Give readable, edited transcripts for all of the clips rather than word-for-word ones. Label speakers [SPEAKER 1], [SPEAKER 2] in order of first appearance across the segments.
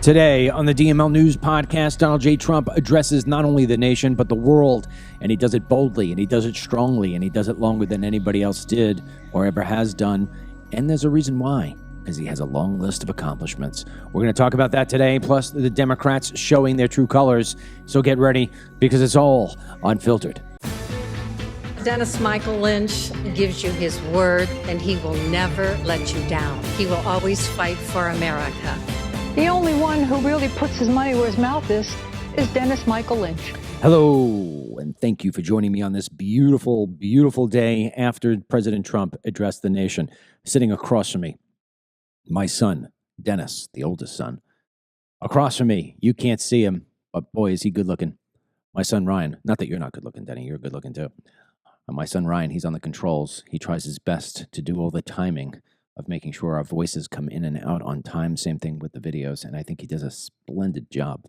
[SPEAKER 1] Today on the DML News Podcast, Donald J. Trump addresses not only the nation, but the world. And he does it boldly, and he does it strongly, and he does it longer than anybody else did or ever has done. And there's a reason why, because he has a long list of accomplishments. We're going to talk about that today, plus the Democrats showing their true colors. So get ready, because it's all unfiltered.
[SPEAKER 2] Dennis Michael Lynch gives you his word, and he will never let you down. He will always fight for America.
[SPEAKER 3] The only one who really puts his money where his mouth is Dennis Michael Lynch.
[SPEAKER 1] Hello, and thank you for joining me on this beautiful, beautiful day after President Trump addressed the nation. Sitting across from me, my son, Dennis, the oldest son. Across from me, you can't see him, but boy, is he good looking. My son, Ryan. Not that you're not good looking, Denny. You're good looking too. My son, Ryan, he's on the controls. He tries his best to do all the timing of making sure our voices come in and out on time. Same thing with the videos, and I think he does a splendid job.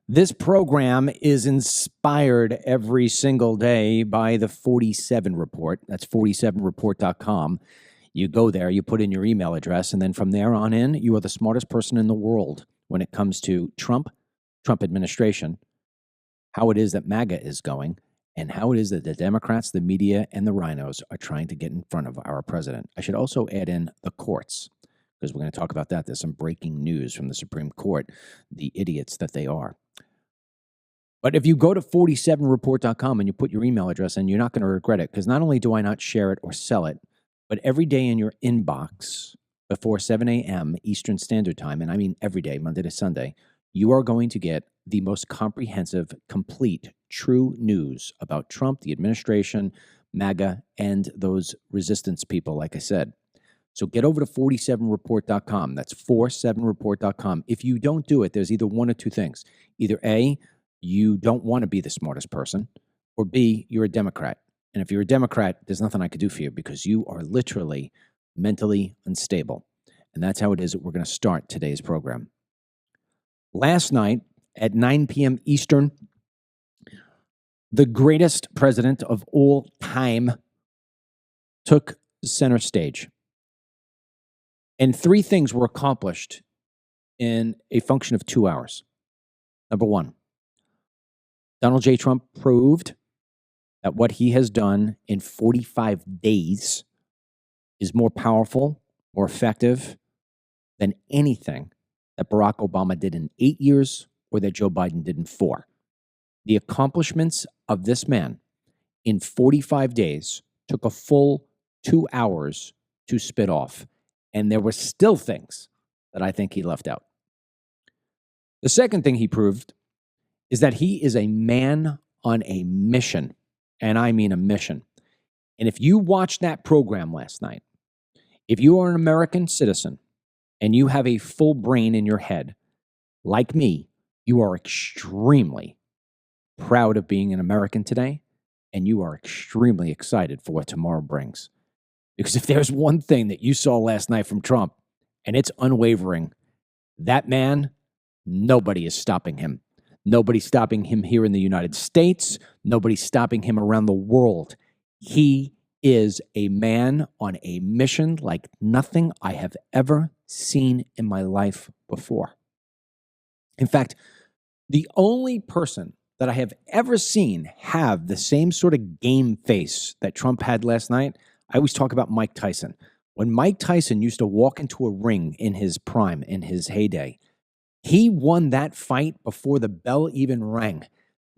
[SPEAKER 1] This program is inspired every single day by the 47 Report. That's 47report.com. You go there, you put in your email address, and then from there on in, you are the smartest person in the world when it comes to Trump administration, how it is that MAGA is going, and how it is that the Democrats, the media, and the rhinos are trying to get in front of our president. I should also add in the courts, because we're going to talk about that. There's some breaking news from the Supreme Court, the idiots that they are. But if you go to 47report.com and you put your email address in, you're not going to regret it, because not only do I not share it or sell it, but every day in your inbox before 7 a.m. Eastern Standard Time, and I mean every day, Monday to Sunday, you are going to get the most comprehensive, complete, true news about Trump, the administration, MAGA, and those resistance people, like I said. So get over to 47report.com. That's 47report.com. If you don't do it, there's either one or two things. Either A, you don't want to be the smartest person, or B, you're a Democrat. And if you're a Democrat, there's nothing I could do for you, because you are literally mentally unstable. And that's how it is that we're going to start today's program. Last night at 9 p.m. Eastern, the greatest president of all time took center stage. And three things were accomplished in a function of 2 hours. Number one, Donald J. Trump proved that what he has done in 45 days is more powerful, more effective than anything that Barack Obama did in 8 years or that Joe Biden did in 4. The accomplishments of this man in 45 days took a full 2 hours to spit off. And there were still things that I think he left out. The second thing he proved is that he is a man on a mission. And I mean a mission. And if you watched that program last night, if you are an American citizen and you have a full brain in your head, like me, you are extremely proud of being an American today, and you are extremely excited for what tomorrow brings. Because if there's one thing that you saw last night from Trump, and it's unwavering, that man, nobody is stopping him. Nobody's stopping him here in the United States. Nobody's stopping him around the world. He is a man on a mission like nothing I have ever seen in my life before. In fact, the only person that I have ever seen have the same sort of game face that Trump had last night, I always talk about Mike Tyson. When Mike Tyson used to walk into a ring in his prime, in his heyday, he won that fight before the bell even rang.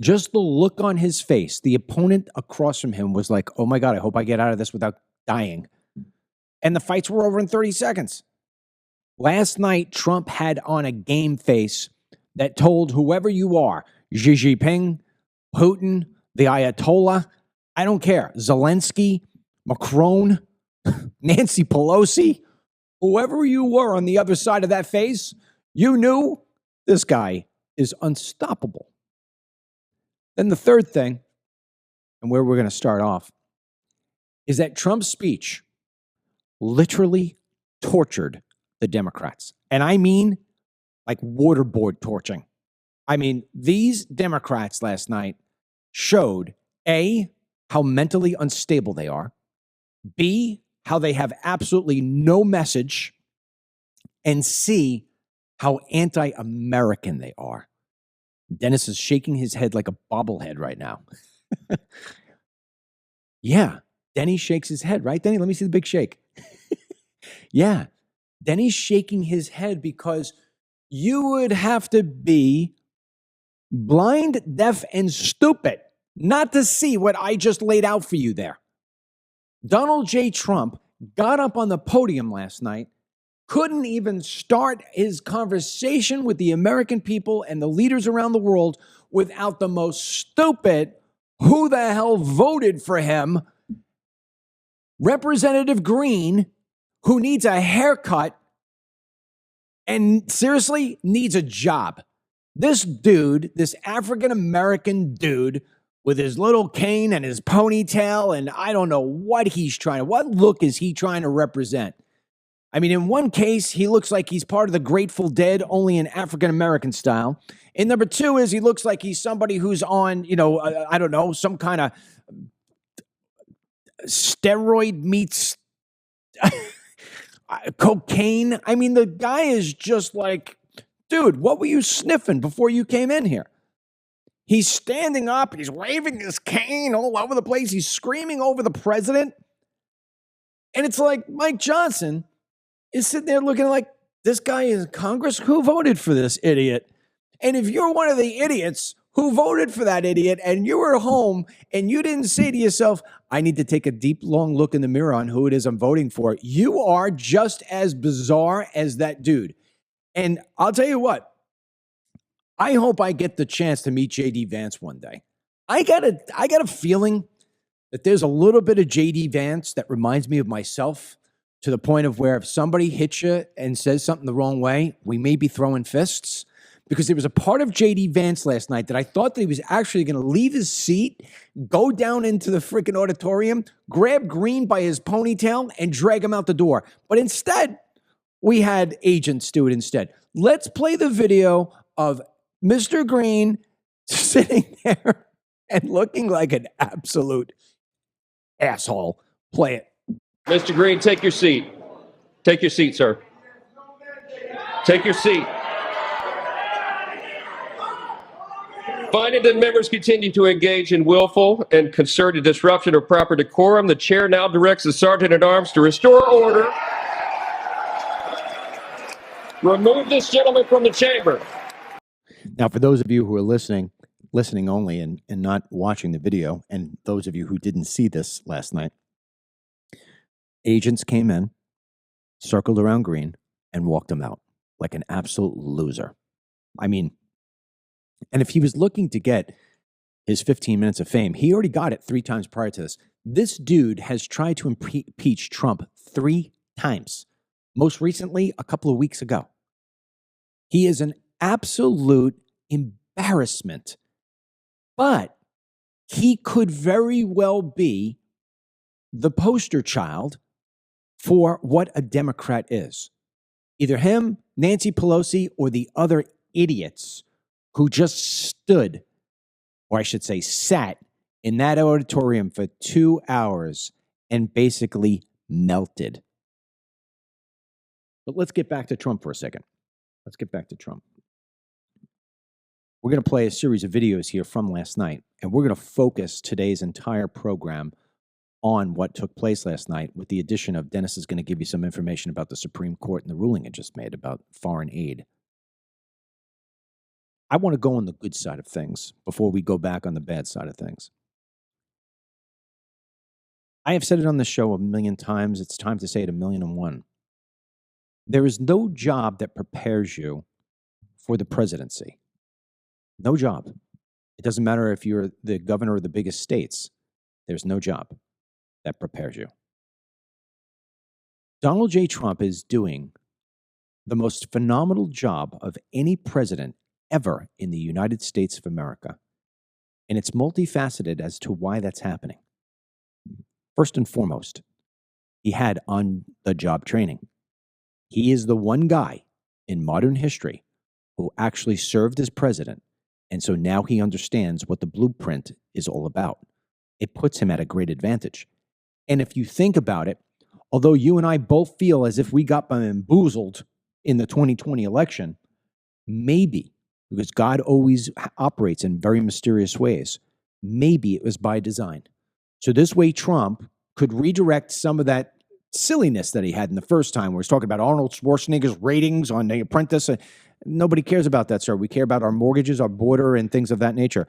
[SPEAKER 1] Just the look on his face, the opponent across from him was like, oh my God, I hope I get out of this without dying. And the fights were over in 30 seconds. Last night, Trump had on a game face that told whoever you are, Xi Jinping, Putin, the Ayatollah, I don't care, Zelensky, Macron, Nancy Pelosi, whoever you were on the other side of that face, you knew this guy is unstoppable. Then the third thing, and where we're going to start off, is that Trump's speech literally tortured the Democrats. And I mean like waterboard torching. I mean, these Democrats last night showed, A, how mentally unstable they are, B, how they have absolutely no message, and C, how anti-American they are. Dennis is shaking his head like a bobblehead right now. Yeah, Denny shakes his head, right, Denny? Let me see the big shake. Yeah, Denny's shaking his head because you would have to be blind, deaf, and stupid not to see what I just laid out for you there. Donald J. Trump got up on the podium last night, couldn't even start his conversation with the American people and the leaders around the world without the most stupid, who the hell voted for him, Representative Green, who needs a haircut and seriously needs a job. This dude, this African-American dude with his little cane and his ponytail, and I don't know what look is he trying to represent? I mean, in one case, he looks like he's part of the Grateful Dead, only in African-American style. And number two is he looks like he's somebody who's on, I don't know, some kind of steroid meets cocaine. I mean, the guy is just like, dude, what were you sniffing before you came in here? He's standing up. He's waving his cane all over the place. He's screaming over the president. And it's like Mike Johnson is sitting there looking like, this guy is in Congress? Who voted for this idiot? And if you're one of the idiots who voted for that idiot and you were home and you didn't say to yourself, I need to take a deep, long look in the mirror on who it is I'm voting for, you are just as bizarre as that dude. And I'll tell you what, I hope I get the chance to meet J.D. Vance one day. I got a feeling that there's a little bit of J.D. Vance that reminds me of myself, to the point of where if somebody hits you and says something the wrong way, we may be throwing fists. Because there was a part of J.D. Vance last night that I thought that he was actually going to leave his seat, go down into the freaking auditorium, grab Green by his ponytail, and drag him out the door. But instead, we had agents do it instead. Let's play the video of Mr. Green sitting there and looking like an absolute asshole. Play it.
[SPEAKER 4] Mr. Green, take your seat. Take your seat, sir. Take your seat. Finding that members continue to engage in willful and concerted disruption of proper decorum, the chair now directs the Sergeant at Arms to restore order. Remove this gentleman from the chamber.
[SPEAKER 1] Now, for those of you who are listening only and not watching the video, and those of you who didn't see this last night, agents came in, circled around Green, and walked him out like an absolute loser. I mean, and if he was looking to get his 15 minutes of fame, he already got it 3 times prior to this. This dude has tried to impeach Trump 3 times. Most recently, a couple of weeks ago. He is an absolute embarrassment. But he could very well be the poster child for what a Democrat is. Either him, Nancy Pelosi, or the other idiots who just stood, or I should say sat, in that auditorium for 2 hours and basically melted. But let's get back to Trump for a second. Let's get back to Trump. We're going to play a series of videos here from last night, and we're going to focus today's entire program on what took place last night, with the addition of Dennis is going to give you some information about the Supreme Court and the ruling it just made about foreign aid. I want to go on the good side of things before we go back on the bad side of things. I have said it on the show 1,000,000 times. It's time to say it 1,000,001. There is no job that prepares you for the presidency. No job. It doesn't matter if you're the governor of the biggest states. There's no job that prepares you. Donald J. Trump is doing the most phenomenal job of any president ever in the United States of America. And it's multifaceted as to why that's happening. First and foremost, he had on-the-job training. He is the one guy in modern history who actually served as president, and so now he understands what the blueprint is all about. It puts him at a great advantage. And if you think about it, although you and I both feel as if we got bamboozled in the 2020 election, maybe, because God always operates in very mysterious ways, maybe it was by design. So this way Trump could redirect some of that silliness that he had in the first time, where he's talking about Arnold Schwarzenegger's ratings on The Apprentice. Nobody cares about that, sir. We care about our mortgages, our border, and things of that nature.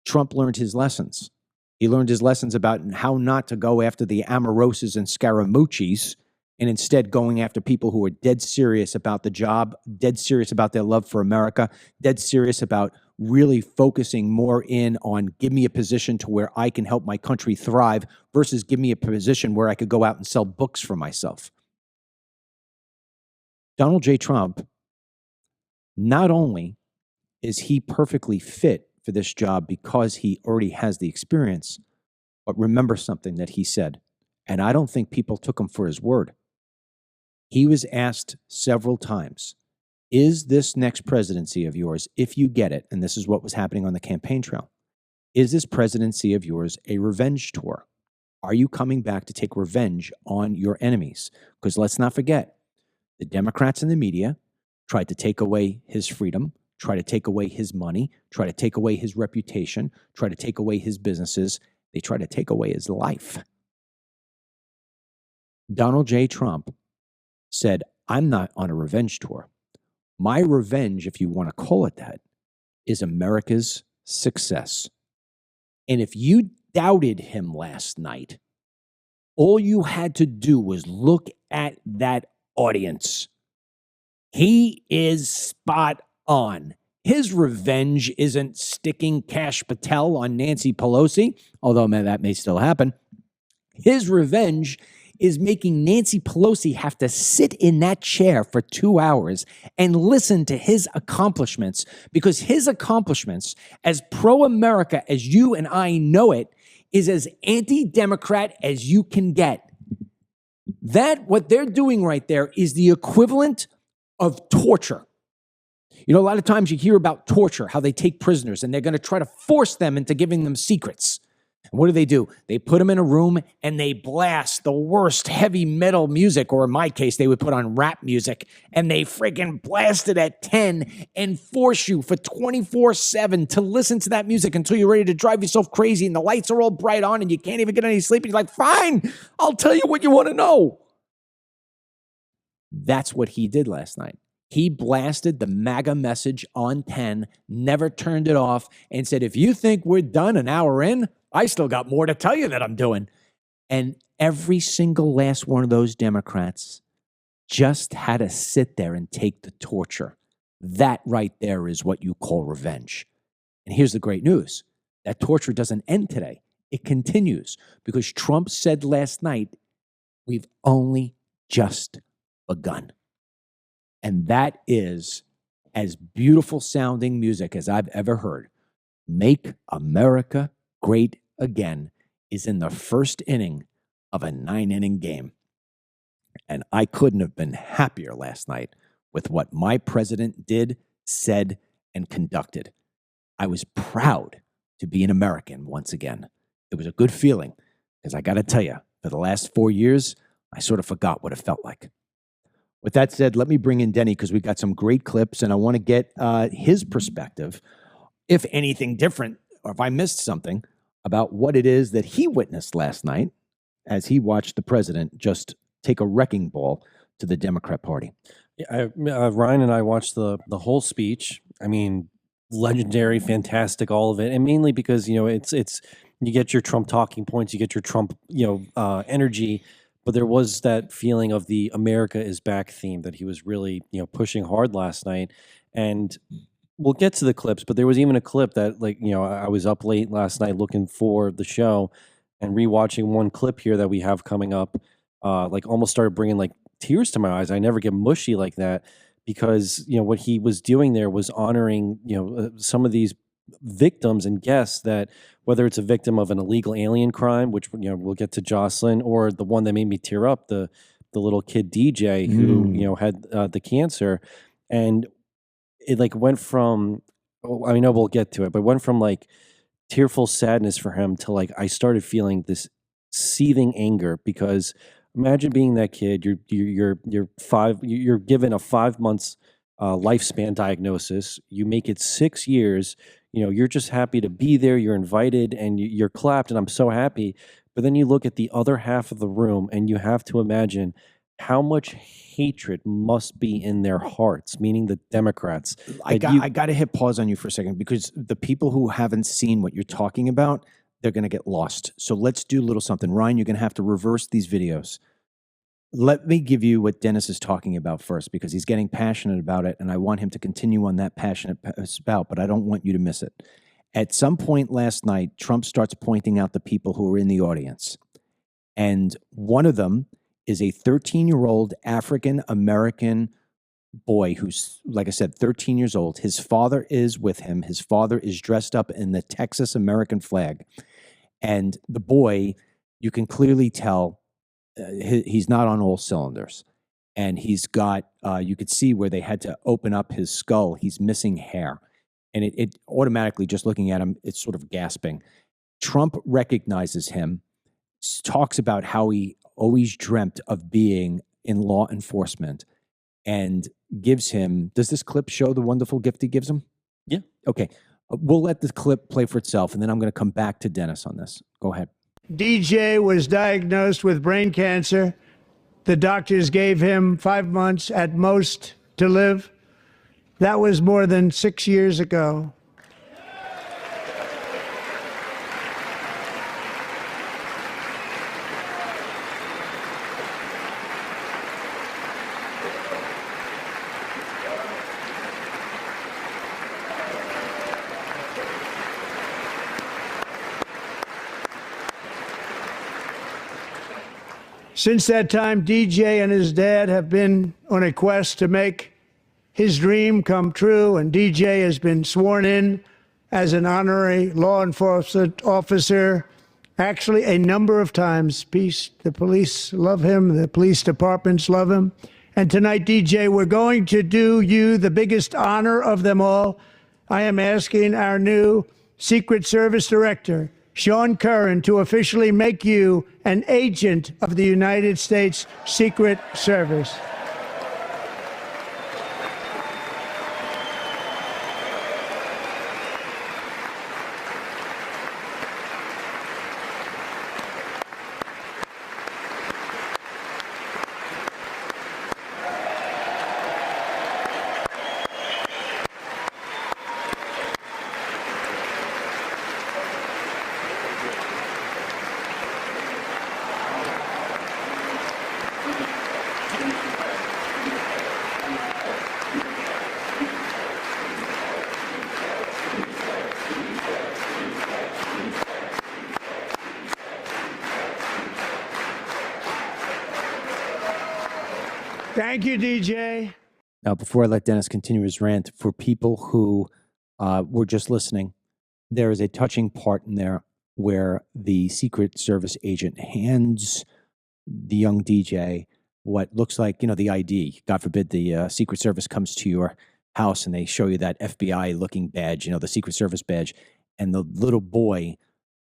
[SPEAKER 1] Trump learned his lessons. He learned his lessons about how not to go after the Amaroses and Scaramucci's, and instead going after people who are dead serious about the job, dead serious about their love for America, dead serious about really focusing more in on give me a position to where I can help my country thrive versus give me a position where I could go out and sell books for myself. Donald J. Trump, not only is he perfectly fit for this job because he already has the experience, but remember something that he said, and I don't think people took him for his word. He was asked several times, is this next presidency of yours, if you get it, and this is what was happening on the campaign trail, is this presidency of yours a revenge tour? Are you coming back to take revenge on your enemies? Because let's not forget, the Democrats and the media tried to take away his freedom, try to take away his money, try to take away his reputation, try to take away his businesses. They try to take away his life. Donald J. Trump said, I'm not on a revenge tour. My revenge, if you want to call it that, is America's success. And if you doubted him last night, all you had to do was look at that audience. He is spot on. His revenge isn't sticking Kash Patel on Nancy Pelosi, although that may still happen. His revenge is making Nancy Pelosi have to sit in that chair for 2 hours and listen to his accomplishments, because his accomplishments, as pro-America as you and I know it, is as anti-Democrat as you can get. That, what they're doing right there, is the equivalent of torture. You know, a lot of times you hear about torture, how they take prisoners and they're going to try to force them into giving them secrets. And what do? They put them in a room and they blast the worst heavy metal music, or in my case, they would put on rap music, and they freaking blast it at 10 and force you for 24/7 to listen to that music until you're ready to drive yourself crazy and the lights are all bright on and you can't even get any sleep. And you're like, fine, I'll tell you what you want to know. That's what he did last night. He blasted the MAGA message on 10, never turned it off, and said, if you think we're done an hour in, I still got more to tell you that I'm doing. And every single last one of those Democrats just had to sit there and take the torture. That right there is what you call revenge. And here's the great news. That torture doesn't end today. It continues, because Trump said last night, we've only just begun. And that is as beautiful sounding music as I've ever heard. Make America Great Again is in the first inning of a 9-inning game. And I couldn't have been happier last night with what my president did, said, and conducted. I was proud to be an American once again. It was a good feeling, because I got to tell you, for the last 4 years, I sort of forgot what it felt like. With that said, let me bring in Denny, because we got some great clips, and I want to get his perspective, if anything different, or if I missed something, about what it is that he witnessed last night as he watched the president just take a wrecking ball to the Democrat Party.
[SPEAKER 5] Yeah, Ryan and I watched the whole speech. I mean, legendary, fantastic, all of it, and mainly because it's you get your Trump talking points, you get your Trump energy, but there was that feeling of the America is back theme that he was really pushing hard last night. And we'll get to the clips, but there was even a clip that I was up late last night looking for the show and rewatching one clip here that we have coming up. Almost started bringing tears to my eyes. I never get mushy like that, because what he was doing there was honoring some of these victims and guests, that whether it's a victim of an illegal alien crime, which we'll get to Jocelyn, or the one that made me tear up, the little kid DJ who had the cancer. And it went from, I know we'll get to it, but went from tearful sadness for him to I started feeling this seething anger, because imagine being that kid. You're given a 5 months lifespan diagnosis. You make it 6 years. You're just happy to be there. You're invited and you're clapped, and I'm so happy. But then you look at the other half of the room, and you have to imagine how much hatred must be in their hearts, meaning the Democrats.
[SPEAKER 1] I got to hit pause on you for a second, because the people who haven't seen what you're talking about, they're going to get lost. So let's do a little something. Ryan, you're going to have to reverse these videos. Let me give you what Dennis is talking about first, because he's getting passionate about it, and I want him to continue on that passionate spout, but I don't want you to miss it. At some point last night, Trump starts pointing out the people who are in the audience, and one of them is a 13-year-old African-American boy who's, like I said, 13 years old. His father is with him. His father is dressed up in the Texas American flag. And the boy, you can clearly tell he's not on all cylinders. And he's got, you could see where they had to open up his skull. He's missing hair. And it automatically, just looking at him, it's sort of gasping. Trump recognizes him, talks about how he always dreamt of being in law enforcement, and gives him, does this clip show the wonderful gift he gives him?
[SPEAKER 5] Yeah.
[SPEAKER 1] Okay. We'll let the clip play for itself, and then I'm going to come back to Dennis on this. Go ahead.
[SPEAKER 6] DJ was diagnosed with brain cancer. The doctors gave him 5 months at most to live. That was more than 6 years ago. Since that time, DJ and his dad have been on a quest to make his dream come true, and DJ has been sworn in as an honorary law enforcement officer, actually a number of times. The police love him, the police departments love him. And tonight, DJ, we're going to do you the biggest honor of them all. I am asking our new Secret Service Director, Sean Curran, to officially make you an agent of the United States Secret Service. Thank you, DJ.
[SPEAKER 1] Now, before I let Dennis continue his rant, for people who were just listening, there is a touching part in there where the Secret Service agent hands the young DJ what looks like, the ID. God forbid the Secret Service comes to your house and they show you that FBI-looking badge, the Secret Service badge, and the little boy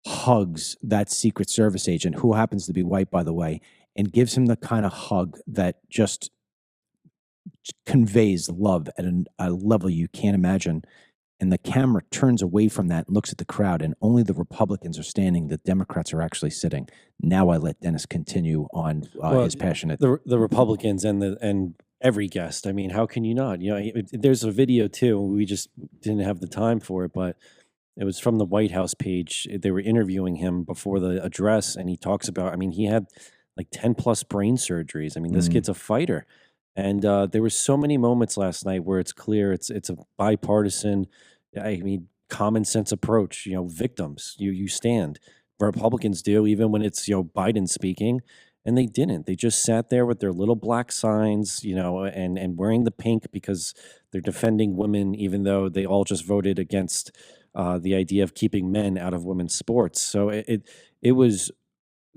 [SPEAKER 1] hugs that Secret Service agent, who happens to be white, by the way, and gives him the kind of hug that just conveys love at a level you can't imagine. And the camera turns away from that and looks at the crowd, and only the Republicans are standing. The Democrats are actually sitting. Now I let Dennis continue on his passionate.
[SPEAKER 5] The Republicans and every guest. I mean, how can you not? There's a video too. We just didn't have the time for it, but it was from the White House page. They were interviewing him before the address, and he talks about, he had like 10 plus brain surgeries. This kid's a fighter. And there were so many moments last night where it's clear it's a bipartisan, common sense approach. Victims, you stand. Republicans do, even when it's Biden speaking, and they didn't. They just sat there with their little black signs, and wearing the pink because they're defending women, even though they all just voted against the idea of keeping men out of women's sports. So it was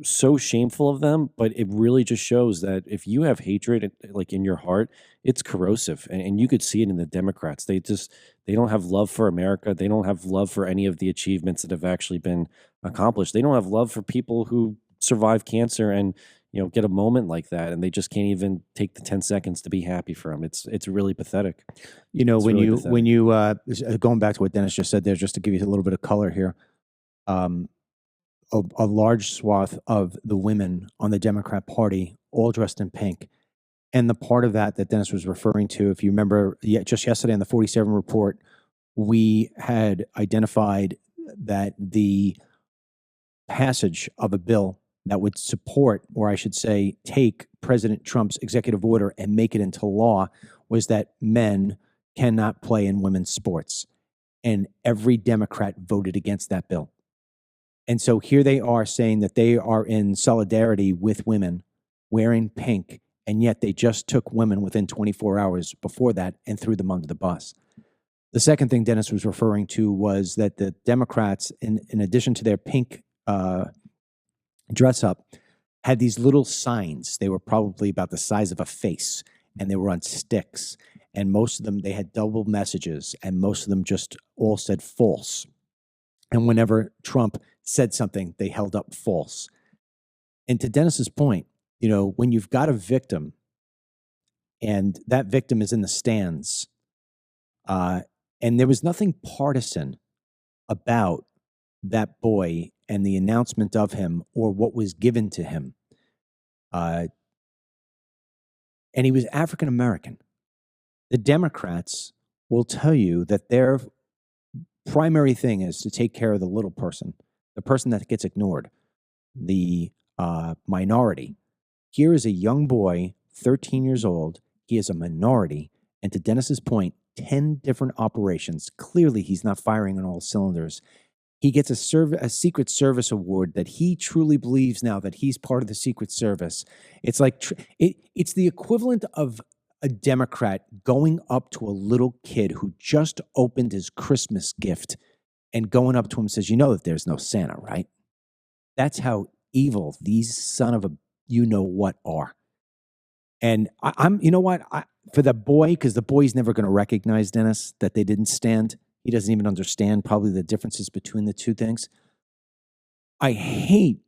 [SPEAKER 5] so shameful of them, but it really just shows that if you have hatred like in your heart, it's corrosive, and you could see it in the Democrats. They don't have love for America. They don't have love for any of the achievements that have actually been accomplished. They don't have love for people who survive cancer and get a moment like that, and they just can't even take the 10 seconds to be happy for him. It's really pathetic. It's
[SPEAKER 1] When
[SPEAKER 5] really
[SPEAKER 1] you
[SPEAKER 5] pathetic.
[SPEAKER 1] when you going back to what Dennis just said there, just to give you a little bit of color here, um, a large swath of the women on the Democrat Party all dressed in pink. And the part of that Dennis was referring to, if you remember, just yesterday on the 47 report, we had identified that the passage of a bill that would support, or I should say, take President Trump's executive order and make it into law was that men cannot play in women's sports. And every Democrat voted against that bill. And so here they are saying that they are in solidarity with women wearing pink, and yet they just took women within 24 hours before that and threw them under the bus. The second thing Dennis was referring to was that the Democrats, in addition to their pink dress up, had these little signs. They were probably about the size of a face, and they were on sticks. And most of them, they had double messages, and most of them just all said false. And whenever Trump said something, they held up false. And to Dennis's point, when you've got a victim and that victim is in the stands, and there was nothing partisan about that boy and the announcement of him or what was given to him. And he was African American. The Democrats will tell you that their primary thing is to take care of the little person, the person that gets ignored, the minority. Here is a young boy, 13 years old. He is a minority. And to Dennis's point, 10 different operations. Clearly, he's not firing on all cylinders. He gets a Secret Service award that he truly believes now that he's part of the Secret Service. It's like it's the equivalent of a Democrat going up to a little kid who just opened his Christmas gift and going up to him and says, "You know that there's no Santa, right?" That's how evil these son of a you-know-what are. And I'm for the boy, because the boy's never going to recognize, Dennis, that they didn't stand. He doesn't even understand probably the differences between the two things. I hate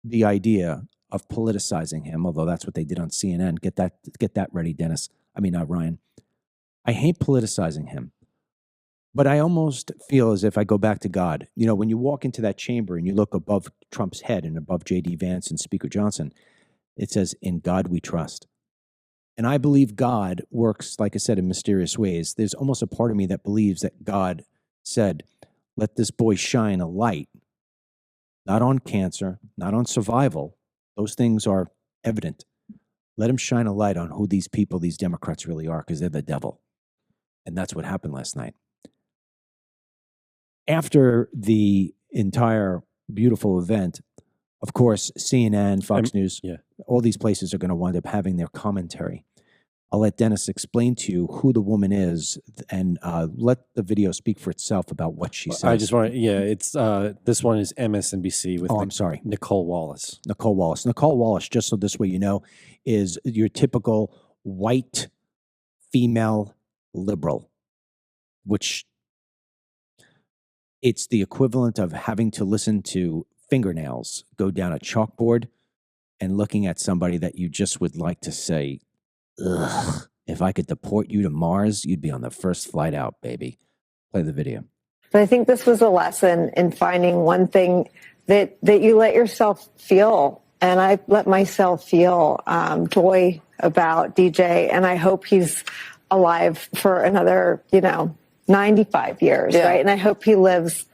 [SPEAKER 1] the idea of politicizing him, although that's what they did on CNN. Get that ready, Dennis. Ryan. I hate politicizing him. But I almost feel as if I go back to God. When you walk into that chamber and you look above Trump's head and above J.D. Vance and Speaker Johnson, it says, "In God we trust." And I believe God works, like I said, in mysterious ways. There's almost a part of me that believes that God said, "Let this boy shine a light, not on cancer, not on survival. Those things are evident. Let him shine a light on who these people, these Democrats really are, because they're the devil." And that's what happened last night. After the entire beautiful event, of course, CNN, Fox News, all these places are going to wind up having their commentary. I'll let Dennis explain to you who the woman is and let the video speak for itself about what she says.
[SPEAKER 5] I just want to, it's this one is MSNBC with
[SPEAKER 1] I'm sorry.
[SPEAKER 5] Nicole Wallace.
[SPEAKER 1] Nicole Wallace. Nicole Wallace, just so this way you know, is your typical white female liberal, which it's the equivalent of having to listen to fingernails go down a chalkboard and looking at somebody that you just would like to say, "Ugh, if I could deport you to Mars, you'd be on the first flight out, baby." Play the video.
[SPEAKER 7] But I think this was a lesson in finding one thing that you let yourself feel. And I let myself feel joy about DJ. And I hope he's alive for another, 95 years, right? And I hope he lives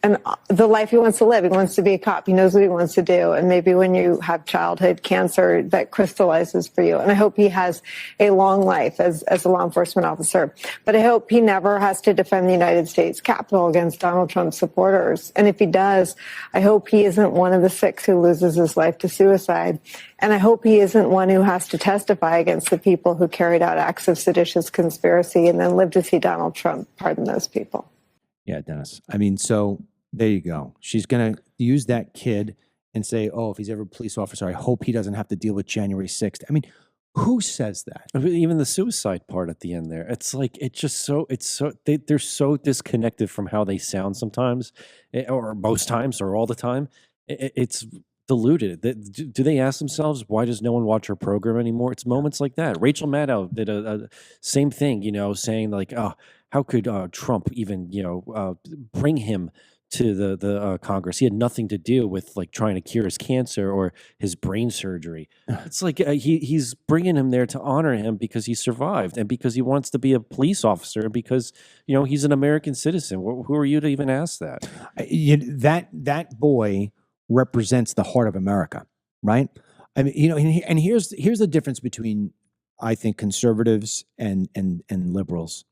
[SPEAKER 7] and the life he wants to live. He wants to be a cop. He knows what he wants to do. And maybe when you have childhood cancer, that crystallizes for you. And I hope he has a long life as a law enforcement officer. But I hope he never has to defend the United States Capitol against Donald Trump's supporters. And if he does, I hope he isn't one of the 6 who loses his life to suicide. And I hope he isn't one who has to testify against the people who carried out acts of seditious conspiracy and then live to see Donald Trump pardon those people.
[SPEAKER 1] Yeah, Dennis. So there you go. She's going to use that kid and say, "Oh, if he's ever a police officer, I hope he doesn't have to deal with January 6th. Who says that?
[SPEAKER 5] Even the suicide part at the end there. It's like, they're so disconnected from how they sound sometimes, or most times, or all the time. It's diluted. Do they ask themselves, why does no one watch our program anymore? It's moments like that. Rachel Maddow did a same thing, saying like, oh, how could Trump even, bring him to the Congress? He had nothing to do with like trying to cure his cancer or his brain surgery. It's like he's bringing him there to honor him because he survived and because he wants to be a police officer and because he's an American citizen. Who are you to even ask that?
[SPEAKER 1] That boy represents the heart of America, right? I mean, and here's the difference between, I think, conservatives and liberals.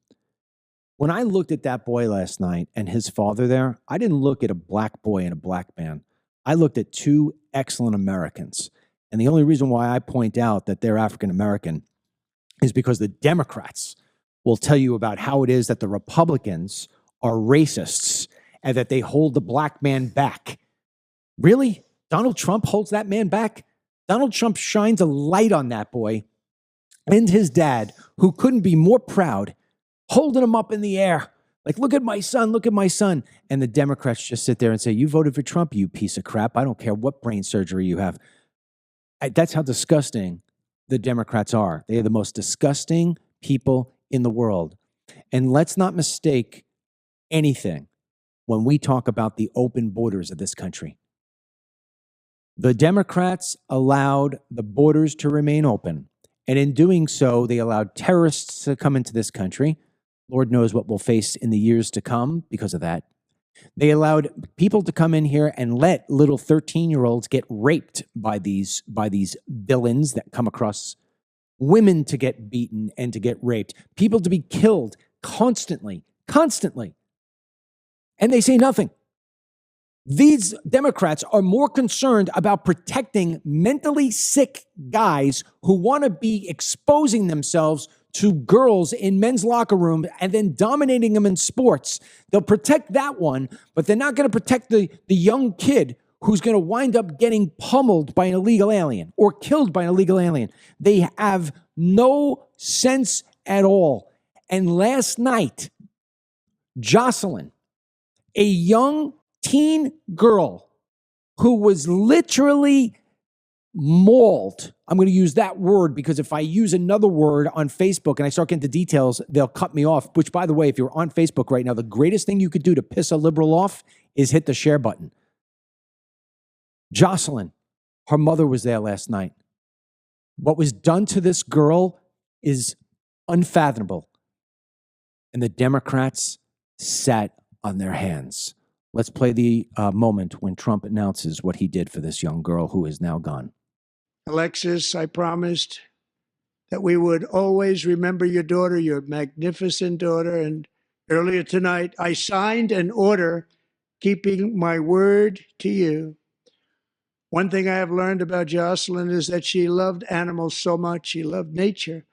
[SPEAKER 1] When I looked at that boy last night and his father there, I didn't look at a black boy and a black man. I looked at two excellent Americans. And the only reason why I point out that they're African American is because the Democrats will tell you about how it is that the Republicans are racists and that they hold the black man back. Really? Donald Trump holds that man back? Donald Trump shines a light on that boy and his dad, who couldn't be more proud, holding him up in the air. Like, look at my son, look at my son. And the Democrats just sit there and say, you voted for Trump, you piece of crap. I don't care what brain surgery you have. That's how disgusting the Democrats are. They are the most disgusting people in the world. And let's not mistake anything when we talk about the open borders of this country. The Democrats allowed the borders to remain open. And in doing so, they allowed terrorists to come into this country. Lord knows what we'll face in the years to come because of that. They allowed people to come in here and let little 13-year-olds get raped by these villains that come across, women to get beaten and to get raped, people to be killed constantly. And they say nothing. These Democrats are more concerned about protecting mentally sick guys who want to be exposing themselves to girls in men's locker room and then dominating them in sports. They'll protect that one, but they're not going to protect the young kid who's going to wind up getting pummeled by an illegal alien or killed by an illegal alien. They have no sense at all. And last night, Jocelyn, a young teen girl who was literally mauled. I'm going to use that word because if I use another word on Facebook and I start getting into details, they'll cut me off. Which, by the way, if you're on Facebook right now, the greatest thing you could do to piss a liberal off is hit the share button. Jocelyn, her mother was there last night. What was done to this girl is unfathomable. And the Democrats sat on their hands. Let's play the moment when Trump announces what he did for this young girl who is now gone.
[SPEAKER 6] Alexis, I promised that we would always remember your daughter, your magnificent daughter. And earlier tonight, I signed an order keeping my word to you. One thing I have learned about Jocelyn is that she loved animals so much. She loved nature.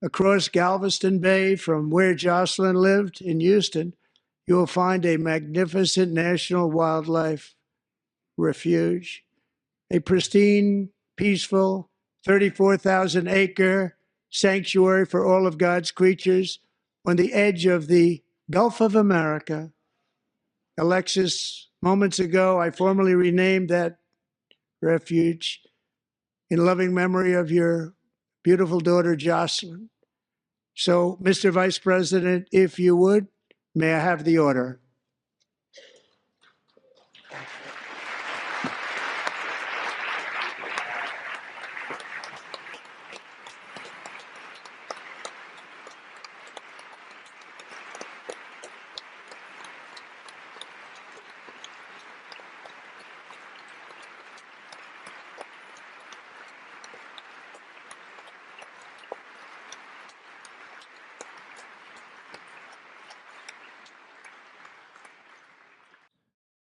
[SPEAKER 6] Across Galveston Bay, from where Jocelyn lived in Houston, you will find a magnificent national wildlife refuge, a pristine, peaceful, 34,000-acre sanctuary for all of God's creatures on the edge of the Gulf of America. Alexis, moments ago, I formally renamed that refuge in loving memory of your beautiful daughter, Jocelyn. So, Mr. Vice President, if you would, may I have the order?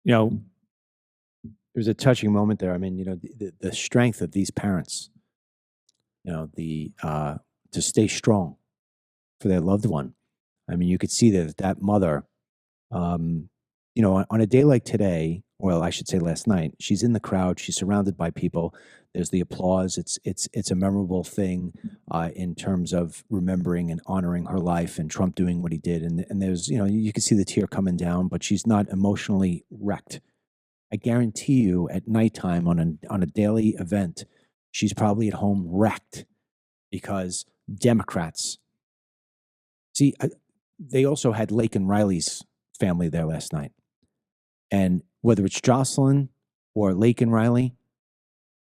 [SPEAKER 1] You know, there's a touching moment there. I mean, you know, the strength of these parents, you know, to stay strong for their loved one. I mean, you could see that mother, you know, on a day like today, well, I should say last night, she's in the crowd. She's surrounded by people. There's the applause. It's a memorable thing in terms of remembering and honoring her life and Trump doing what he did. And there's, you know, you can see the tear coming down, but she's not emotionally wrecked. I guarantee you at nighttime on a daily event, she's probably at home wrecked because Democrats. See, they also had Lake and Riley's family there last night. And whether it's Jocelyn or Lake and Riley,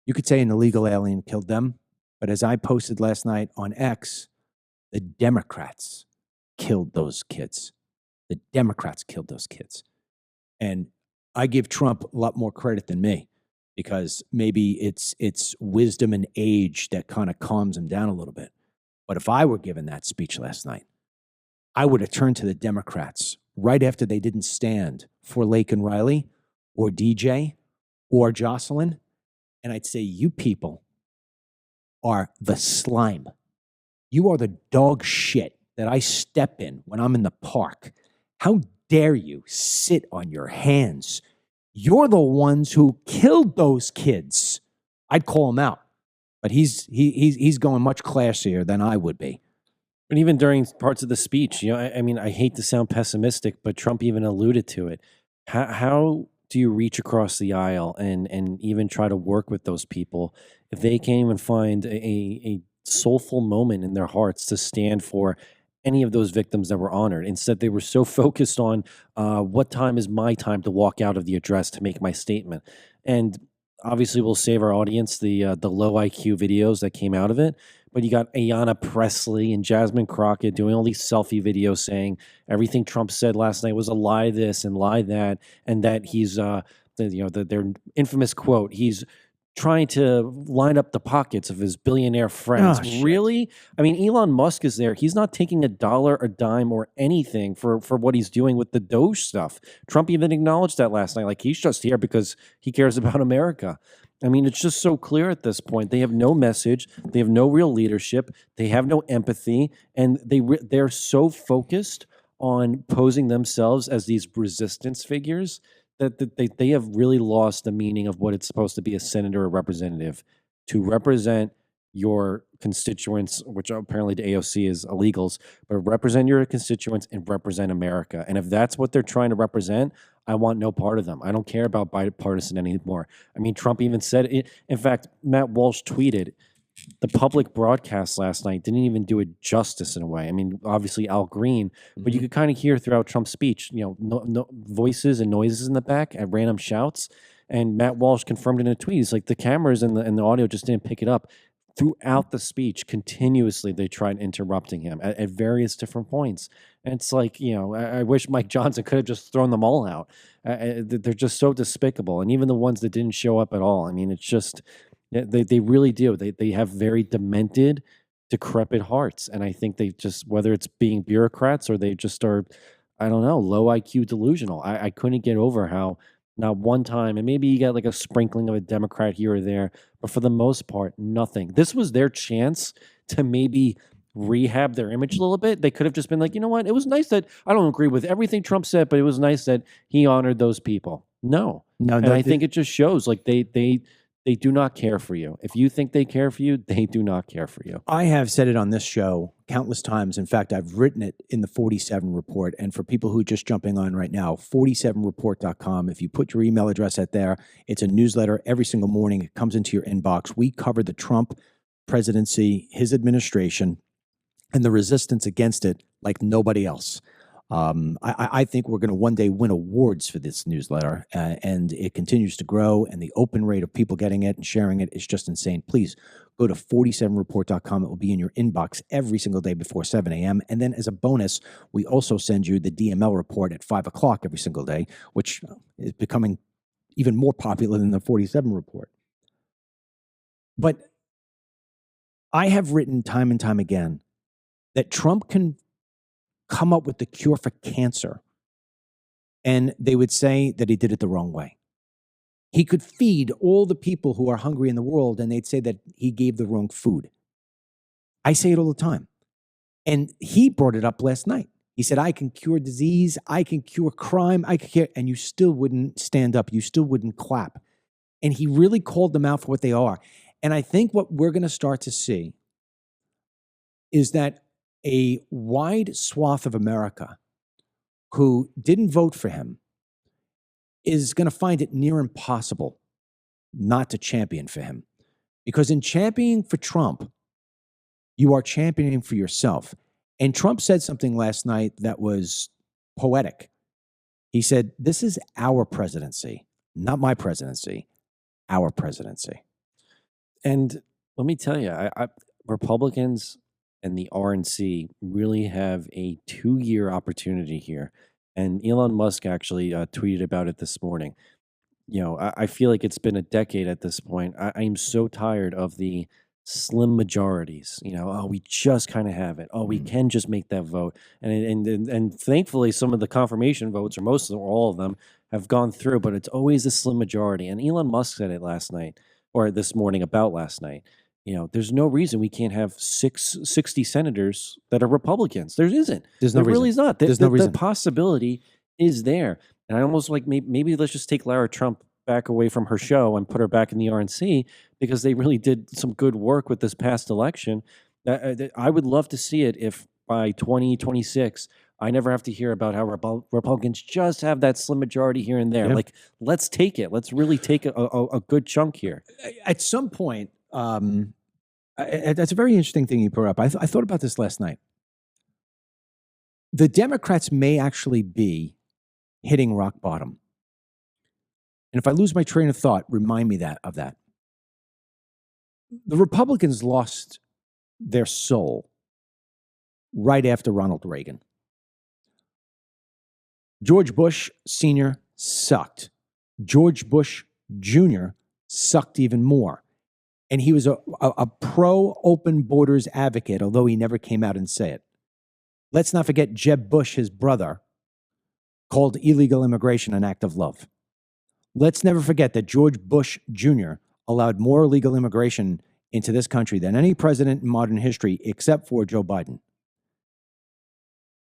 [SPEAKER 1] you could say an illegal alien killed them. But as I posted last night on X, the Democrats killed those kids. The Democrats killed those kids. And I give Trump a lot more credit than me because maybe it's wisdom and age that kind of calms him down a little bit. But if I were given that speech last night, I would have turned to the Democrats right after they didn't stand for Lake and Riley or DJ or Jocelyn. And I'd say, you people are the slime. You are the dog shit that I step in when I'm in the park. How dare you sit on your hands? You're the ones who killed those kids. I'd call him out, but he's going much classier than I would be.
[SPEAKER 5] And even during parts of the speech, I mean, I hate to sound pessimistic, but Trump even alluded to it. How do you reach across the aisle and even try to work with those people if they can't even find a soulful moment in their hearts to stand for any of those victims that were honored? Instead, they were so focused on what time is my time to walk out of the address to make my statement. And obviously, we'll save our audience the low IQ videos that came out of it. But you got Ayanna Pressley and Jasmine Crockett doing all these selfie videos saying everything Trump said last night was a lie this and lie that, and that he's their infamous quote, he's trying to line up the pockets of his billionaire friends.
[SPEAKER 1] Oh, shit.
[SPEAKER 5] Really? I mean, Elon Musk is there. He's not taking a dollar, a dime, or anything for what he's doing with the Doge stuff. Trump even acknowledged that last night. Like, he's just here because he cares about America. I mean, it's just so clear at this point. They have no message. They have no real leadership. They have no empathy. And they're so focused on posing themselves as these resistance figures that they have really lost the meaning of what it's supposed to be a senator or representative, to represent your constituents, which apparently to AOC is illegals, but represent your constituents and represent America. And if that's what they're trying to represent, I want no part of them. I don't care about bipartisan anymore. I mean, Trump even said it. In fact, Matt Walsh tweeted, the public broadcast last night didn't even do it justice in a way. I mean, obviously Al Green, but you could kind of hear throughout Trump's speech, no voices and noises in the back at random shouts. And Matt Walsh confirmed in a tweet, he's like, the cameras and the audio just didn't pick it up. Throughout the speech, continuously, they tried interrupting him at various different points. And it's like, I wish Mike Johnson could have just thrown them all out. They're just so despicable. And even the ones that didn't show up at all. I mean, it's just, they really do. They have very demented, decrepit hearts. And I think they just, whether it's being bureaucrats or they just are, I don't know, low IQ delusional. I couldn't get over how not one time, and maybe you got like a sprinkling of a Democrat here or there, but for the most part, nothing. This was their chance to maybe rehab their image a little bit. They could have just been like, you know what? It was nice that I don't agree with everything Trump said, but it was nice that he honored those people. No. And I think it just shows like they do not care for you. If you think they care for you, they do not care for you.
[SPEAKER 1] I have said it on this show countless times. In fact, I've written it in the 47 report. And for people who are just jumping on right now, 47report.com. If you put your email address out there, it's a newsletter every single morning. It comes into your inbox. We cover the Trump presidency, his administration, and the resistance against it like nobody else. I think we're going to one day win awards for this newsletter, and it continues to grow, and the open rate of people getting it and sharing it is just insane. Please go to 47report.com. It will be in your inbox every single day before 7 a.m. And then as a bonus, we also send you the DML report at 5 o'clock every single day, which is becoming even more popular than the 47 report. But I have written time and time again that Trump can come up with the cure for cancer, and they would say that he did it the wrong way. He could feed all the people who are hungry in the world, and they'd say that he gave the wrong food. I say it all the time. And he brought it up last night. He said, I can cure disease, I can cure crime, I can cure, and you still wouldn't stand up, you still wouldn't clap. And he really called them out for what they are. And I think what we're going to start to see is that a wide swath of America who didn't vote for him is going to find it near impossible not to champion for him. Because in championing for Trump, you are championing for yourself. And Trump said something last night that was poetic. He said, this is our presidency, not my presidency, our presidency.
[SPEAKER 5] And let me tell you, Republicans and the RNC really have a 2-year opportunity here. And Elon Musk actually tweeted about it this morning. You know, I feel like it's been a decade at this point. I'm so tired of the slim majorities. You know, oh, we just kind of have it. Oh, we can just make that vote. And thankfully, some of the confirmation votes, or most of them, or all of them, have gone through. But it's always a slim majority. And Elon Musk said it last night, or this morning about last night. You know, there's no reason we can't have 60 senators that are Republicans. There isn't.
[SPEAKER 1] There's no
[SPEAKER 5] there really
[SPEAKER 1] reason.
[SPEAKER 5] is not.
[SPEAKER 1] There's no reason.
[SPEAKER 5] The possibility is there. And I almost like maybe let's just take Lara Trump back away from her show and put her back in the RNC, because they really did some good work with this past election. I would love to see it if by 2026, I never have to hear about how Republicans just have that slim majority here and there.
[SPEAKER 1] Yeah.
[SPEAKER 5] Like, let's take it. Let's really take a good chunk here.
[SPEAKER 1] At some point, that's a very interesting thing you brought up. I thought about this last night. The Democrats may actually be hitting rock bottom. And if I lose my train of thought, remind me of that. The Republicans lost their soul right after Ronald Reagan. George Bush Sr. sucked. George Bush Jr. sucked even more. And he was a pro-open borders advocate, although he never came out and said it. Let's not forget Jeb Bush, his brother, called illegal immigration an act of love. Let's never forget that George Bush Jr. allowed more illegal immigration into this country than any president in modern history, except for Joe Biden.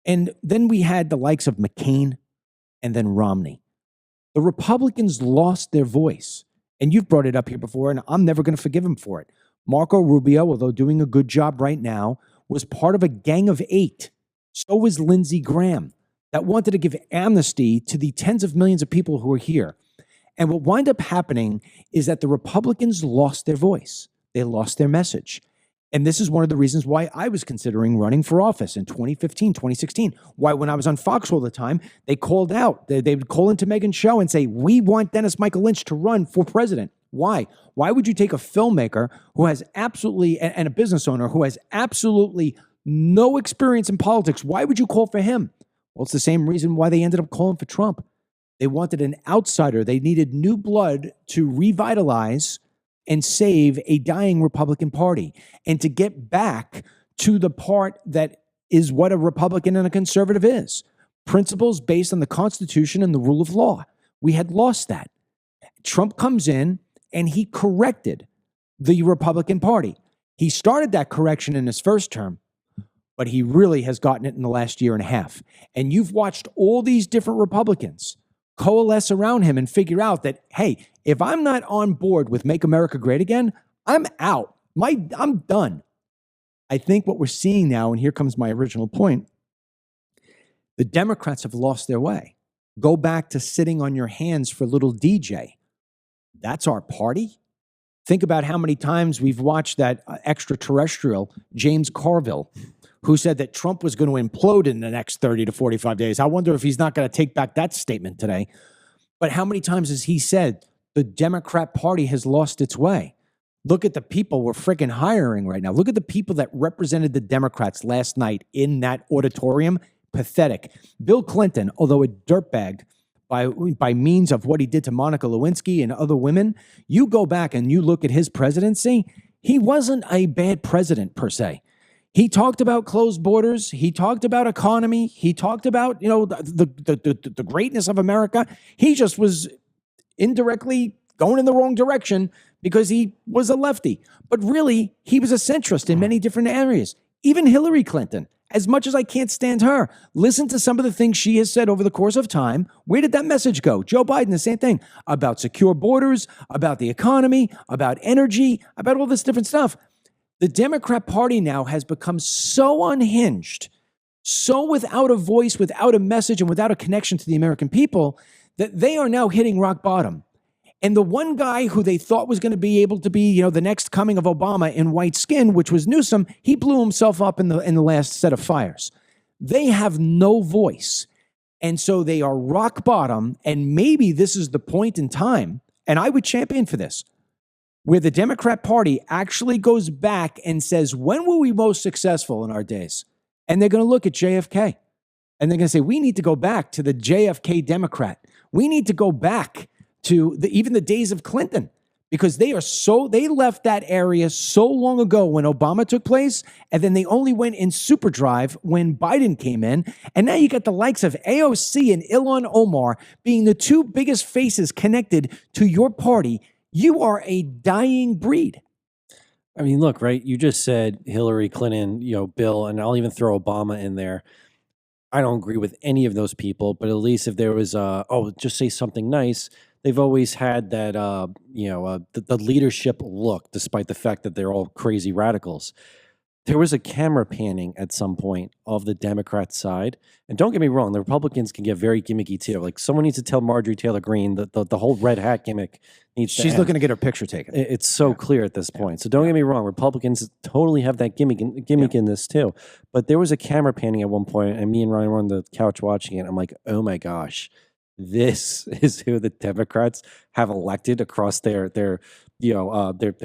[SPEAKER 1] And then we had the likes of McCain and then Romney. The Republicans lost their voice. And you've brought it up here before, and I'm never going to forgive him for it. Marco Rubio, although doing a good job right now, was part of a gang of 8. So was Lindsey Graham, that wanted to give amnesty to the tens of millions of people who are here. And what wound up happening is that the Republicans lost their voice. They lost their message. And this is one of the reasons why I was considering running for office in 2015, 2016. Why, when I was on Fox all the time, they called out. They would call into Megan's show and say, we want Dennis Michael Lynch to run for president. Why? Why would you take a filmmaker who has absolutely, and a business owner who has absolutely no experience in politics? Why would you call for him? Well, it's the same reason why they ended up calling for Trump. They wanted an outsider. They needed new blood to revitalize and save a dying Republican Party, and to get back to the part that is what a Republican and a conservative is. Principles based on the Constitution and the rule of law. We had lost that. Trump comes in and he corrected the Republican Party. He started that correction in his first term, but he really has gotten it in the last year and a half. And you've watched all these different Republicans coalesce around him and figure out that, hey, if I'm not on board with Make America Great Again, I'm out. I'm done. I think what we're seeing now, and here comes my original point, the Democrats have lost their way. Go back to sitting on your hands for little DJ. That's our party? Think about how many times we've watched that extraterrestrial, James Carville, who said that Trump was going to implode in the next 30 to 45 days. I wonder if he's not going to take back that statement today. But how many times has he said the Democrat Party has lost its way? Look at the people we're freaking hiring right now. Look at the people that represented the Democrats last night in that auditorium. Pathetic. Bill Clinton, although a dirtbag by means of what he did to Monica Lewinsky and other women, you go back and you look at his presidency, he wasn't a bad president per se. He talked about closed borders. He talked about economy. He talked about, the greatness of America. He just was indirectly going in the wrong direction because he was a lefty. But really, he was a centrist in many different areas. Even Hillary Clinton, as much as I can't stand her, listen to some of the things she has said over the course of time. Where did that message go? Joe Biden, the same thing, about secure borders, about the economy, about energy, about all this different stuff. The Democrat Party now has become so unhinged, so without a voice, without a message, and without a connection to the American people, that they are now hitting rock bottom. And the one guy who they thought was going to be able to be, the next coming of Obama in white skin, which was Newsom, he blew himself up in the last set of fires. They have no voice. And so they are rock bottom. And maybe this is the point in time, and I would champion for this, where the Democrat Party actually goes back and says, when were we most successful in our days? And they're going to look at JFK. And they're going to say, we need to go back to the JFK Democrat. We need to go back to even the days of Clinton, because they left that area so long ago when Obama took place, and then they only went in super drive when Biden came in. And now you got the likes of AOC and Ilhan Omar being the two biggest faces connected to your party. You are a dying breed.
[SPEAKER 5] I mean, look, right? You just said Hillary Clinton, Bill, and I'll even throw Obama in there. I don't agree with any of those people, but at least if there was, just say something nice. They've always had that, the leadership look, despite the fact that they're all crazy radicals. There was a camera panning at some point of the Democrat side. And don't get me wrong, the Republicans can get very gimmicky too. Like, someone needs to tell Marjorie Taylor Greene that the whole red hat gimmick needs to
[SPEAKER 1] She's
[SPEAKER 5] end.
[SPEAKER 1] looking to get her picture taken.
[SPEAKER 5] It's so clear at this point. So don't get me wrong, Republicans totally have that gimmick in this too. But there was a camera panning at one point, and me and Ryan were on the couch watching it. I'm like, oh my gosh. This is who the Democrats have elected across their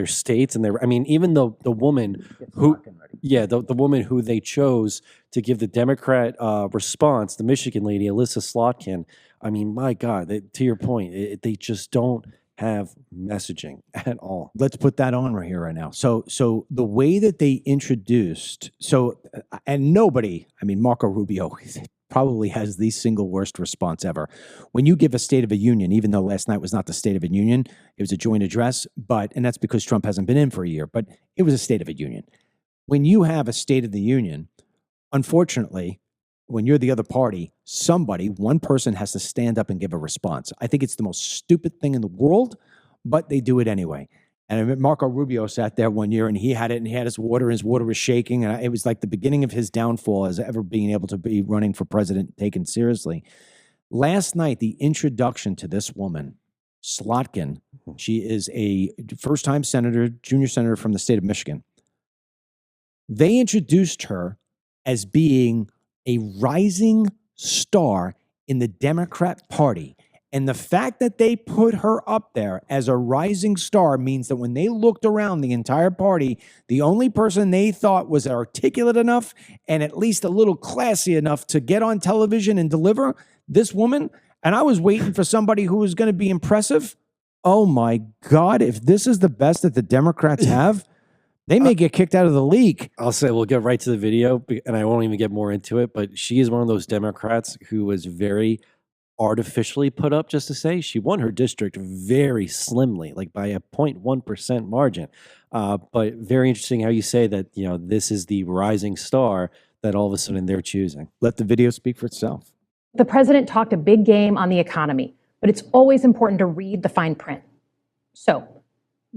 [SPEAKER 5] states, and even the woman who, the woman who they chose to give the Democrat response, the Michigan lady, Alyssa Slotkin. I mean, my God, to your point, they just don't have messaging at all.
[SPEAKER 1] Let's put that on right here, right now. So the way that they introduced, and nobody, Marco Rubio probably has the single worst response ever. When you give a State of a Union, even though last night was not the State of a Union, it was a joint address, and that's because Trump hasn't been in for a year, but it was a State of a Union. When you have a State of the Union, unfortunately, when you're the other party, one person has to stand up and give a response. I think it's the most stupid thing in the world, but they do it anyway. And Marco Rubio sat there one year, and he had it, and he had his water was shaking, and it was like the beginning of his downfall as ever being able to be running for president taken seriously. Last night, the introduction to this woman, Slotkin, she is a first-time senator, junior senator from the state of Michigan. They introduced her as being a rising star in the Democrat Party. And the fact that they put her up there as a rising star means that when they looked around the entire party, the only person they thought was articulate enough and at least a little classy enough to get on television and deliver, this woman. And I was waiting for somebody who was going to be impressive. Oh my God, if this is the best that the Democrats have, they may get kicked out of the league.
[SPEAKER 5] I'll say we'll get right to the video, and I won't even get more into it, but she is one of those Democrats who was very artificially put up, just to say she won her district very slimly, like by a 0.1% margin. But very interesting how you say that, this is the rising star that all of a sudden they're choosing.
[SPEAKER 1] Let the video speak for itself.
[SPEAKER 8] The president talked a big game on the economy, but it's always important to read the fine print. So,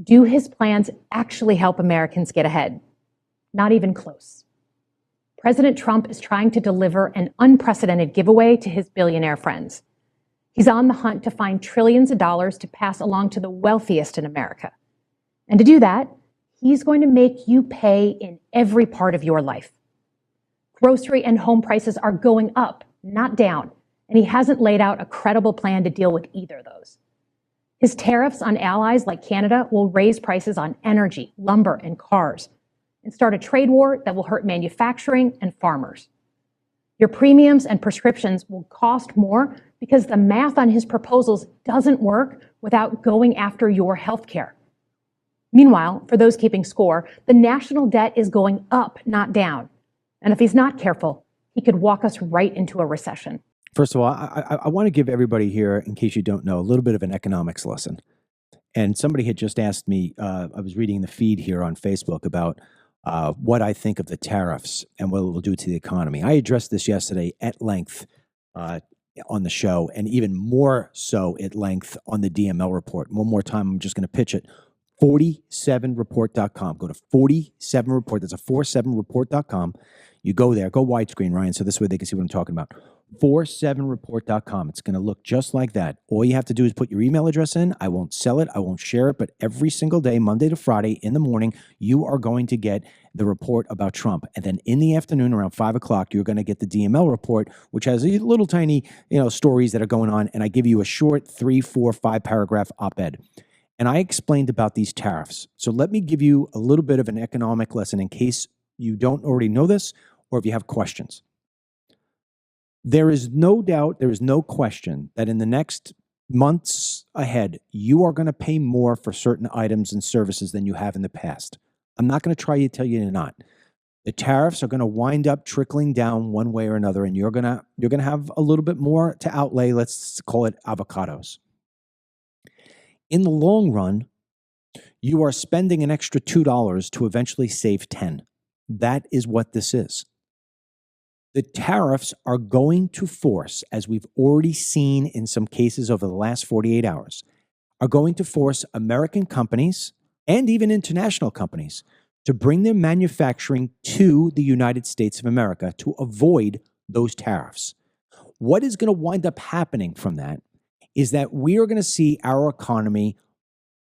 [SPEAKER 8] do his plans actually help Americans get ahead? Not even close. President Trump is trying to deliver an unprecedented giveaway to his billionaire friends. He's on the hunt to find trillions of dollars to pass along to the wealthiest in America. And to do that, he's going to make you pay in every part of your life. Grocery and home prices are going up, not down, and he hasn't laid out a credible plan to deal with either of those. His tariffs on allies like Canada will raise prices on energy, lumber, and cars, and start a trade war that will hurt manufacturing and farmers. Your premiums and prescriptions will cost more because the math on his proposals doesn't work without going after your health care. Meanwhile, for those keeping score, the national debt is going up, not down. And if he's not careful, he could walk us right into a recession.
[SPEAKER 1] First of all, I want to give everybody here, in case you don't know, a little bit of an economics lesson. And somebody had just asked me, I was reading the feed here on Facebook about what I think of the tariffs and what it will do to the economy. I addressed this yesterday at length on the show, and even more so at length on the DML report. One more time, I'm just going to pitch it. 47report.com. Go to 47report. That's a 47report.com. You go there, go widescreen, Ryan, so this way they can see what I'm talking about. 47report.com. It's going to look just like that. All you have to do is put your email address in. I won't sell it. I won't share it. But every single day, Monday to Friday in the morning, you are going to get the report about Trump. And then in the afternoon around 5 o'clock, you're going to get the DML report, which has a little tiny, stories that are going on. And I give you a short 3, 4, 5 paragraph op-ed. And I explained about these tariffs. So let me give you a little bit of an economic lesson in case you don't already know this or if you have questions. There is no doubt, there is no question that in the next months ahead, you are going to pay more for certain items and services than you have in the past. I'm not going to try to tell you you're not. The tariffs are going to wind up trickling down one way or another, and you're going to have a little bit more to outlay. Let's call it avocados. In the long run, you are spending an extra $2 to eventually save 10. That is what this is. The tariffs are going to force, as we've already seen in some cases over the last 48 hours, are going to force American companies and even international companies to bring their manufacturing to the United States of America to avoid those tariffs. What is going to wind up happening from that is that we are going to see our economy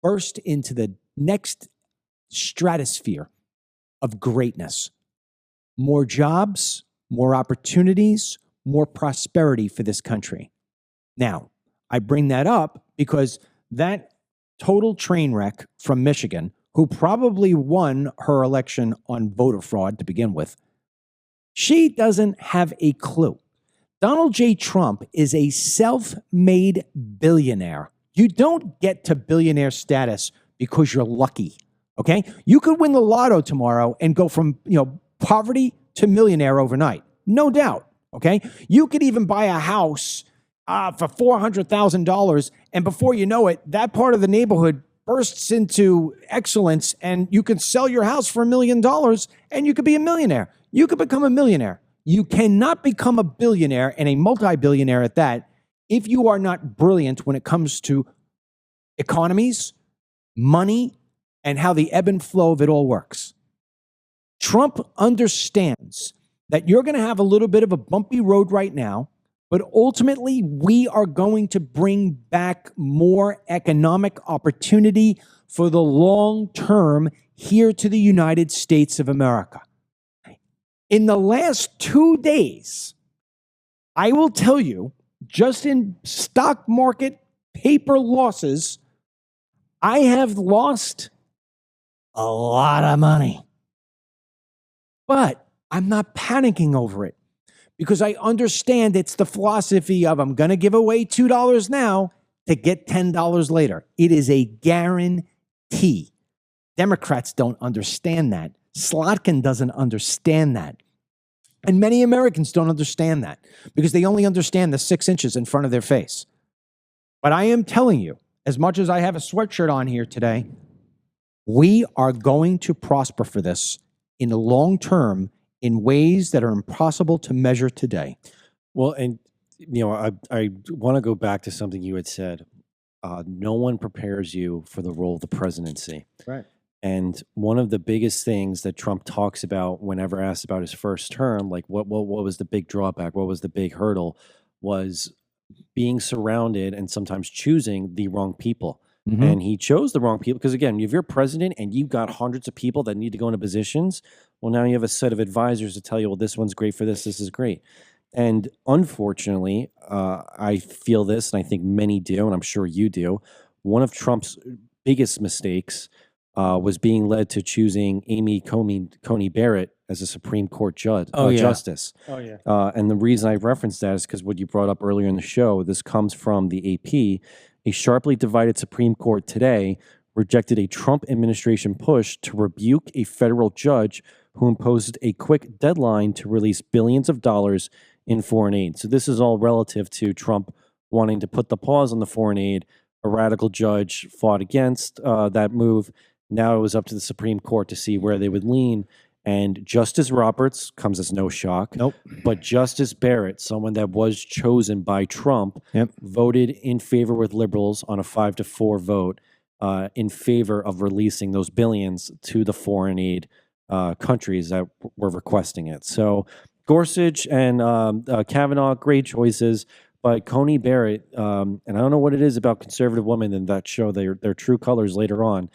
[SPEAKER 1] burst into the next stratosphere of greatness. More jobs, more opportunities, more prosperity for this country. Now, I bring that up because that total train wreck from Michigan, who probably won her election on voter fraud to begin with, she doesn't have a clue. Donald J. Trump is a self-made billionaire. You don't get to billionaire status because you're lucky, okay? You could win the lotto tomorrow and go from, poverty to millionaire overnight. No doubt, okay? You could even buy a house for $400,000, and before you know it, that part of the neighborhood bursts into excellence, and you could sell your house for $1 million, and you could be a millionaire. You could become a millionaire. You cannot become a billionaire and a multi-billionaire at that if you are not brilliant when it comes to economies, money, and how the ebb and flow of it all works. Trump understands that you're going to have a little bit of a bumpy road right now, but ultimately we are going to bring back more economic opportunity for the long term here to the United States of America. In the last 2 days, I will tell you, just in stock market paper losses, I have lost a lot of money. But I'm not panicking over it because I understand it's the philosophy of I'm going to give away $2 now to get $10 later. It is a guarantee. Democrats don't understand that. Slotkin doesn't understand that. And many Americans don't understand that because they only understand the 6 inches in front of their face. But I am telling you, as much as I have a sweatshirt on here today, we are going to prosper for this in the long term in ways that are impossible to measure today.
[SPEAKER 5] Well, and I want to go back to something you had said. No one prepares you for the role of the presidency.
[SPEAKER 1] Right.
[SPEAKER 5] And one of the biggest things that Trump talks about whenever asked about his first term, like what was the big drawback, what was the big hurdle, was being surrounded and sometimes choosing the wrong people. Mm-hmm. And he chose the wrong people because, again, if you're president and you've got hundreds of people that need to go into positions, well, now you have a set of advisors to tell you, well, this one's great for this is great. And unfortunately, I feel this, and I think many do, and I'm sure you do, one of Trump's biggest mistakes was being led to choosing Amy Coney Barrett as a Supreme Court justice.
[SPEAKER 1] Oh, yeah.
[SPEAKER 5] And the reason I referenced that is because what you brought up earlier in the show, this comes from the AP. A sharply divided Supreme Court today rejected a Trump administration push to rebuke a federal judge who imposed a quick deadline to release billions of dollars in foreign aid. So this is all relative to Trump wanting to put the pause on the foreign aid. A radical judge fought against that move. Now it was up to the Supreme Court to see where they would lean. And Justice Roberts comes as no shock.
[SPEAKER 1] Nope.
[SPEAKER 5] But Justice Barrett, someone that was chosen by Trump, voted in favor with liberals on a 5-4 vote in favor of releasing those billions to the foreign aid countries that were requesting it. So Gorsuch and Kavanaugh, great choices. But Coney Barrett, and I don't know what it is about conservative women in that show, their true colors later on.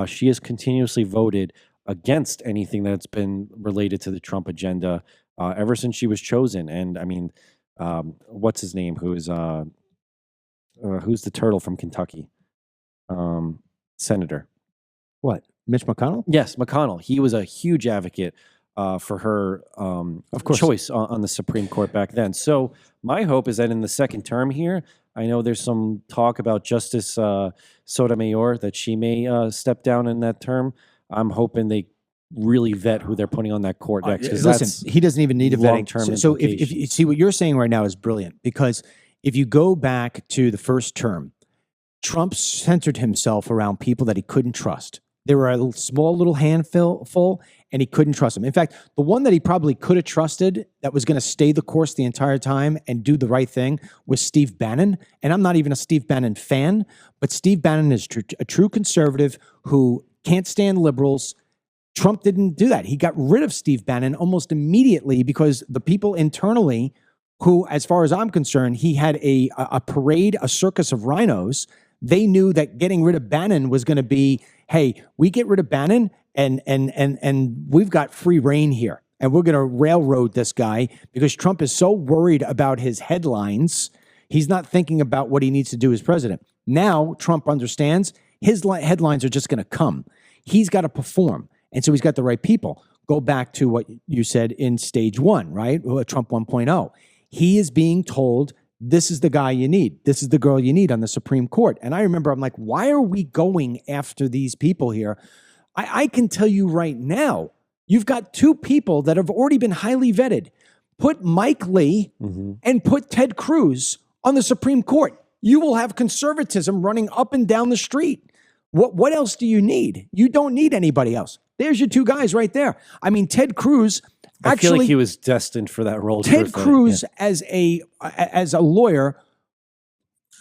[SPEAKER 5] She has continuously voted against anything that's been related to the Trump agenda ever since she was chosen. And I mean, what's his name? Who's the turtle from Kentucky? Senator.
[SPEAKER 1] What? Mitch McConnell?
[SPEAKER 5] Yes, McConnell. He was a huge advocate for her
[SPEAKER 1] Of course.
[SPEAKER 5] choice on the Supreme Court back then. So my hope is that in the second term here, I know there's some talk about Justice Sotomayor that she may step down in that term. I'm hoping they really vet who they're putting on that court next. Because
[SPEAKER 1] Listen, he doesn't even need a vetting.
[SPEAKER 5] long-term
[SPEAKER 1] So if you
[SPEAKER 5] implications.
[SPEAKER 1] see what you're saying right now is brilliant, because if you go back to the first term, Trump centered himself around people that he couldn't trust. There were a small little handful, and he couldn't trust them. In fact, the one that he probably could have trusted that was going to stay the course the entire time and do the right thing was Steve Bannon. And I'm not even a Steve Bannon fan, but Steve Bannon is a true conservative who can't stand liberals. Trump didn't do that. He got rid of Steve Bannon almost immediately because the people internally who, as far as I'm concerned, he had a parade, a circus of rhinos. They knew that getting rid of Bannon was going to be, hey, we get rid of Bannon and we've got free reign here. And we're going to railroad this guy because Trump is so worried about his headlines. He's not thinking about what he needs to do as president. Now Trump understands his headlines are just going to come. He's got to perform. And so he's got the right people. Go back to what you said in stage one, right? Trump 1.0. He is being told, this is the guy you need. This is the girl you need on the Supreme Court. And I remember, I'm like, why are we going after these people here? I can tell you right now, you've got two people that have already been highly vetted. Put Mike Lee and put Ted Cruz on the Supreme Court. You will have conservatism running up and down the street. What else do you need? You don't need anybody else. There's your two guys right there. I mean, Ted Cruz
[SPEAKER 5] I feel like
[SPEAKER 1] actually,
[SPEAKER 5] he was destined for that role.
[SPEAKER 1] Ted
[SPEAKER 5] truthfully.
[SPEAKER 1] Cruz as a lawyer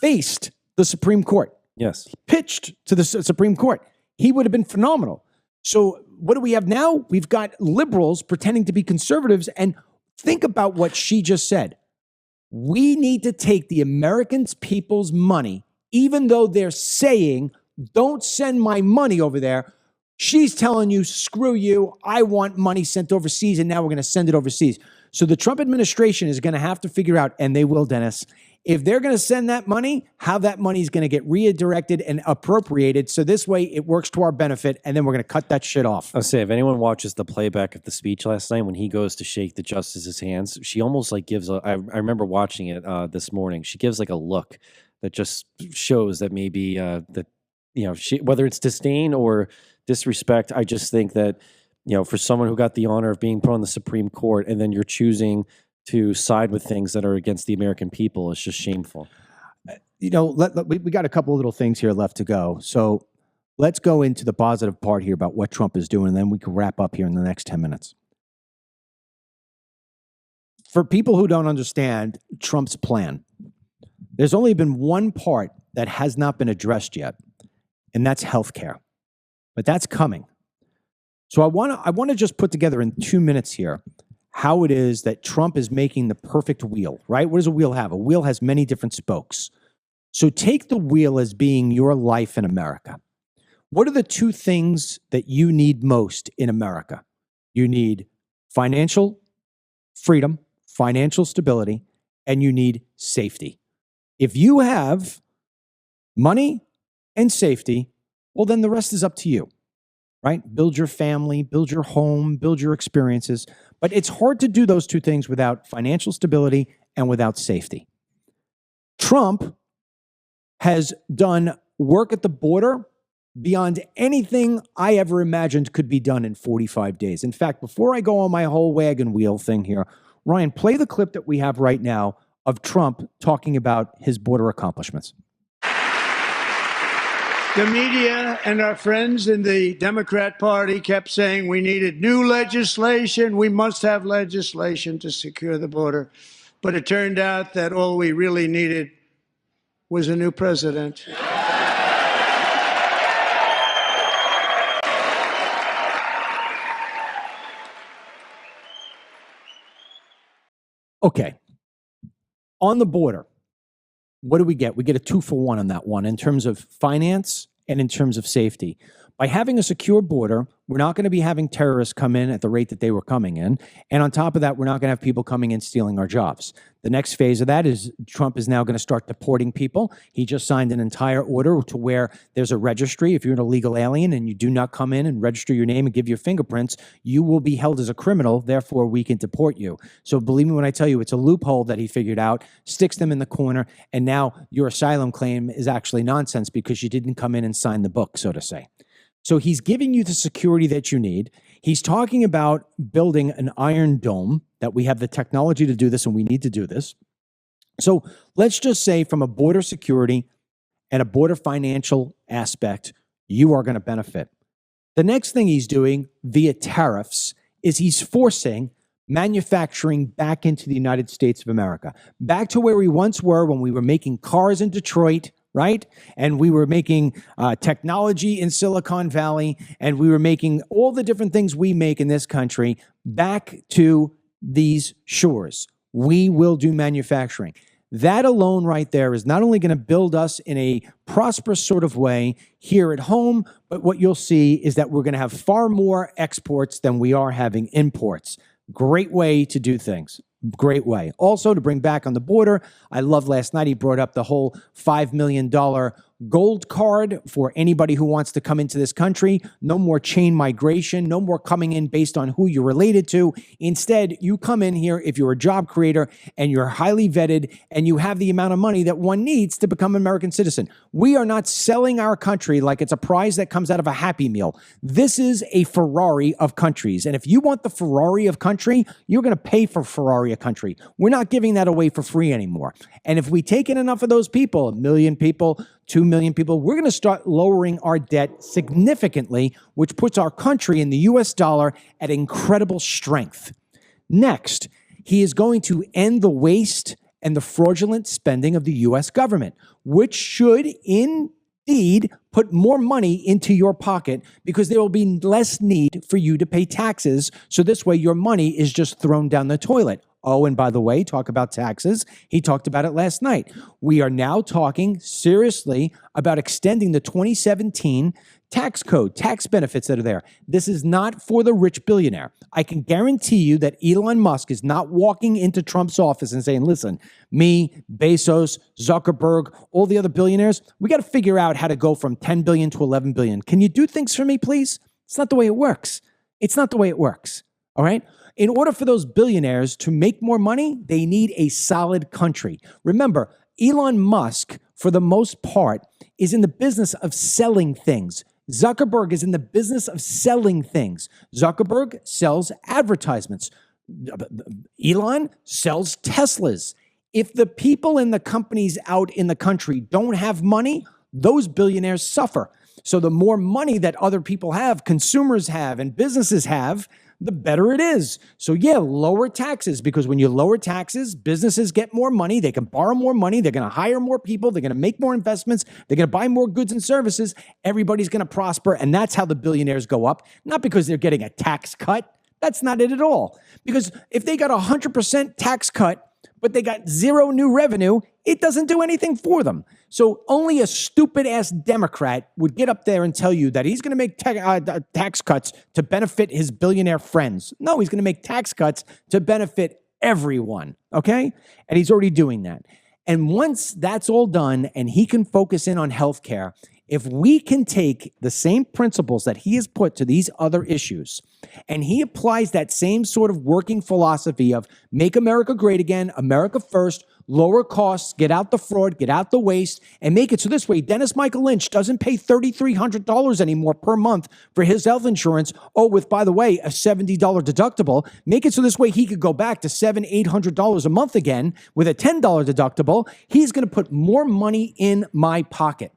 [SPEAKER 1] faced the Supreme Court,
[SPEAKER 5] Yes.
[SPEAKER 1] pitched to the Supreme Court. He would have been phenomenal. So what do we have now? We've got liberals pretending to be conservatives. And think about what she just said. We need to take the American people's money, even though they're saying, don't send my money over there. She's telling you, screw you. I want money sent overseas, and now we're going to send it overseas. So the Trump administration is going to have to figure out, and they will, Dennis, if they're going to send that money, how that money is going to get redirected and appropriated. So this way it works to our benefit, and then we're going to cut that shit off.
[SPEAKER 5] I'll say, if anyone watches the playback of the speech last night, when he goes to shake the justice's hands, she almost like gives I remember watching it this morning. She gives like a look that just shows that maybe that, you know, she, whether it's disdain or disrespect, I just think that, you know, for someone who got the honor of being put on the Supreme Court and then you're choosing to side with things that are against the American people, it's just shameful.
[SPEAKER 1] You know, we got a couple of little things here left to go. So let's go into the positive part here about what Trump is doing, and then we can wrap up here in the next 10 minutes. For people who don't understand Trump's plan, there's only been one part that has not been addressed yet, and that's healthcare. But that's coming. So I want to just put together in 2 minutes here how it is that Trump is making the perfect wheel, right? What does a wheel have? A wheel has many different spokes. So take the wheel as being your life in America. What are the two things that you need most in America? You need financial freedom, financial stability, and you need safety. If you have money and safety, well, then the rest is up to you, right? Build your family, build your home, build your experiences. But it's hard to do those two things without financial stability and without safety. Trump has done work at the border beyond anything I ever imagined could be done in 45 days. In fact, before I go on my whole wagon wheel thing here, Ryan, play the clip that we have right now of Trump talking about his border accomplishments.
[SPEAKER 6] The media and our friends in the Democrat Party kept saying we needed new legislation. We must have legislation to secure the border. But it turned out that all we really needed was a new president.
[SPEAKER 1] Okay. On the border, what do we get? We get a 2-for-1 on that one in terms of finance and in terms of safety. By having a secure border, we're not going to be having terrorists come in at the rate that they were coming in. And on top of that, we're not going to have people coming in stealing our jobs. The next phase of that is Trump is now going to start deporting people. He just signed an entire order to where there's a registry. If you're an illegal alien and you do not come in and register your name and give your fingerprints, you will be held as a criminal. Therefore, we can deport you. So believe me when I tell you, it's a loophole that he figured out, sticks them in the corner, and now your asylum claim is actually nonsense because you didn't come in and sign the book, so to say. So he's giving you the security that you need. He's talking about building an Iron Dome, that we have the technology to do this and we need to do this. So let's just say from a border security and a border financial aspect, you are going to benefit. The next thing he's doing via tariffs is he's forcing manufacturing back into the United States of America, back to where we once were when we were making cars in Detroit, right? And we were making technology in Silicon Valley, and we were making all the different things we make in this country back to these shores. We will do manufacturing. That alone right there is not only going to build us in a prosperous sort of way here at home, but what you'll see is that we're going to have far more exports than we are having imports. Great way to do things. Great way. Also, to bring back on the border, I love last night he brought up the whole $5 million gold card for anybody who wants to come into this country. No more chain migration, no more coming in based on who you're related to. Instead, you come in here if you're a job creator and you're highly vetted and you have the amount of money that one needs to become an American citizen. We are not selling our country like it's a prize that comes out of a Happy Meal. This is a Ferrari of countries. And if you want the Ferrari of country, you're going to pay for Ferrari of country. We're not giving that away for free anymore. And if we take in enough of those people, 1 million people, 2 million people, we're going to start lowering our debt significantly, which puts our country in the US dollar at incredible strength. Next, he is going to end the waste and the fraudulent spending of the US government, which should indeed put more money into your pocket because there will be less need for you to pay taxes. So this way your money is just thrown down the toilet. Oh, and by the way, talk about taxes. He talked about it last night. We are now talking seriously about extending the 2017 tax code, tax benefits that are there. This is not for the rich billionaire. I can guarantee you that Elon Musk is not walking into Trump's office and saying, listen, me, Bezos, Zuckerberg, all the other billionaires, we got to figure out how to go from 10 billion to 11 billion. Can you do things for me, please? It's not the way it works. It's not the way it works. All right? In order for those billionaires to make more money, they need a solid country. Remember, Elon Musk, for the most part, is in the business of selling things. Zuckerberg is in the business of selling things. Zuckerberg sells advertisements. Elon sells Teslas. If the people in the companies out in the country don't have money, those billionaires suffer. So the more money that other people have, consumers have, and businesses have, the better it is. So yeah, lower taxes, because when you lower taxes, businesses get more money. They can borrow more money. They're going to hire more people. They're going to make more investments. They're going to buy more goods and services. Everybody's going to prosper. And that's how the billionaires go up. Not because they're getting a tax cut. That's not it at all. Because if they got 100% tax cut, but they got zero new revenue, it doesn't do anything for them. So only a stupid-ass Democrat would get up there and tell you that he's going to make tax cuts to benefit his billionaire friends. No, he's going to make tax cuts to benefit everyone, okay? And he's already doing that. And once that's all done and he can focus in on healthcare, if we can take the same principles that he has put to these other issues and he applies that same sort of working philosophy of make America great again, America first, lower costs, get out the fraud, get out the waste, and make it so this way Dennis Michael Lynch doesn't pay $3,300 anymore per month for his health insurance. Oh, with, by the way, a $70 deductible. Make it so this way he could go back to $700, $800 a month again with a $10 deductible. He's going to put more money in my pocket.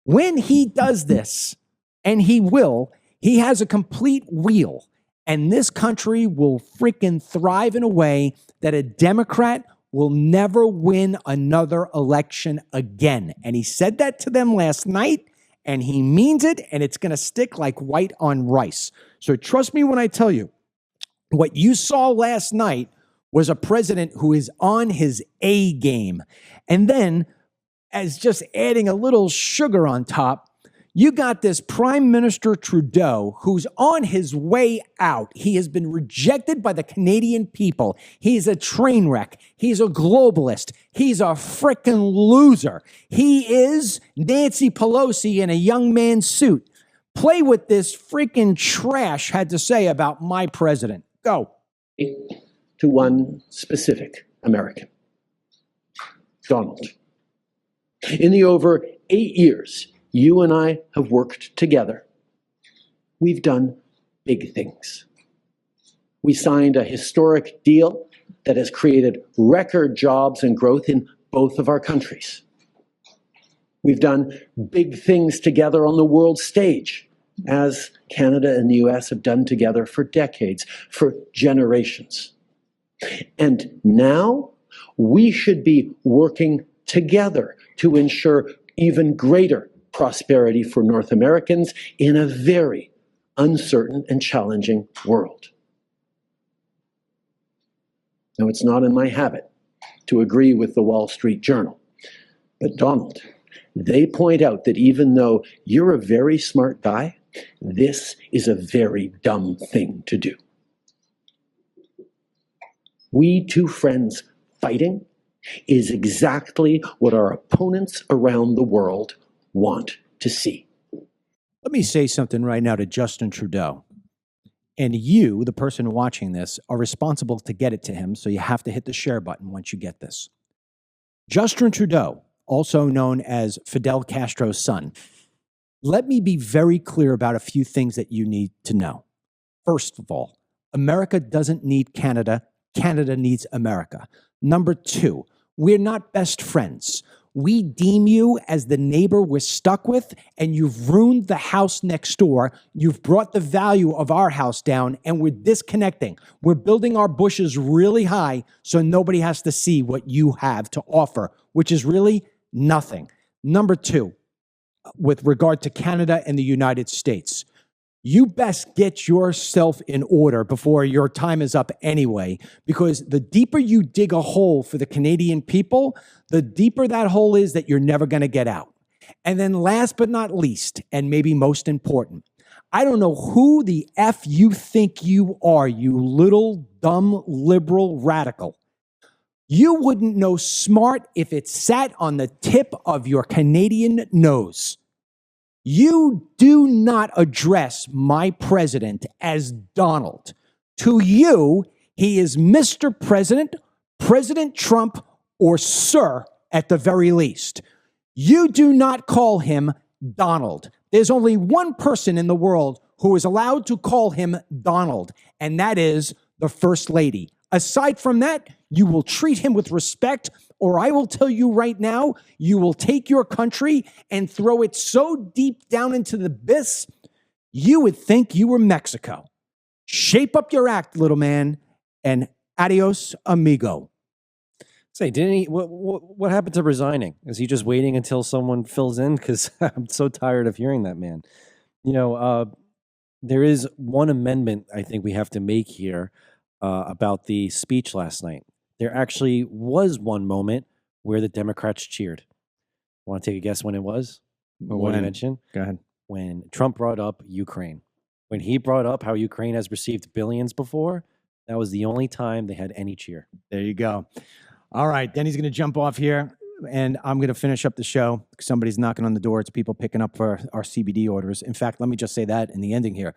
[SPEAKER 1] When he does this, and he will, he has a complete wheel, and this country will freaking thrive in a way that a Democrat will never win another election again. And he said that to them last night, and he means it, and it's going to stick like white on rice. So trust me when I tell you, what you saw last night was a president who is on his A game. And then, as just adding a little sugar on top, you got this Prime Minister Trudeau who's on his way out. He has been rejected by the Canadian people. He's a train wreck. He's a globalist. He's a frickin' loser. He is Nancy Pelosi in a young man's suit. Play what this freaking trash had to say about my president. Go.
[SPEAKER 9] To one specific American, Donald. In the over 8 years you and I have worked together, we've done big things. We signed a historic deal that has created record jobs and growth in both of our countries. We've done big things together on the world stage, as Canada and the US have done together for decades, for generations. And now we should be working together to ensure even greater prosperity for North Americans in a very uncertain and challenging world. Now, it's not in my habit to agree with the Wall Street Journal, but Donald, they point out that even though you're a very smart guy, this is a very dumb thing to do. We two friends fighting is exactly what our opponents around the world want to see.
[SPEAKER 1] Let me say something right now to Justin Trudeau. And you, the person watching this, are responsible to get it to him, so you have to hit the share button once you get this. Justin Trudeau, also known as Fidel Castro's son, let me be very clear about a few things that you need to know. First of all, America doesn't need Canada. Canada needs America. Number two, we're not best friends. We deem you as the neighbor we're stuck with, and you've ruined the house next door. You've brought the value of our house down, and we're disconnecting. We're building our bushes really high so nobody has to see what you have to offer, which is really nothing. Number two, with regard to Canada and the United States, you best get yourself in order before your time is up anyway, because the deeper you dig a hole for the Canadian people, the deeper that hole is that you're never going to get out. And then last but not least, and maybe most important, I don't know who the F you think you are, you little dumb liberal radical. You wouldn't know smart if it sat on the tip of your Canadian nose. You do not address my president as Donald. To you, he is Mr. President, President Trump, or Sir at the very least. You do not call him Donald. There's only one person in the world who is allowed to call him Donald, and that is the First Lady. Aside from that, you will treat him with respect, or I will tell you right now, you will take your country and throw it so deep down into the abyss, you would think you were Mexico. Shape up your act, little man, and adios, amigo.
[SPEAKER 5] Say, didn't he? What happened to resigning? Is he just waiting until someone fills in? Because I'm so tired of hearing that man. You know, there is one amendment I think we have to make here about the speech last night. There actually was one moment where the Democrats cheered. Want to take a guess when it was? Or what he mentioned?
[SPEAKER 1] Go ahead.
[SPEAKER 5] When Trump brought up Ukraine. When he brought up how Ukraine has received billions before, that was the only time they had any cheer.
[SPEAKER 1] There you go. All right, Denny's going to jump off here, and I'm going to finish up the show. Somebody's knocking on the door. It's people picking up for our CBD orders. In fact, let me just say that in the ending here.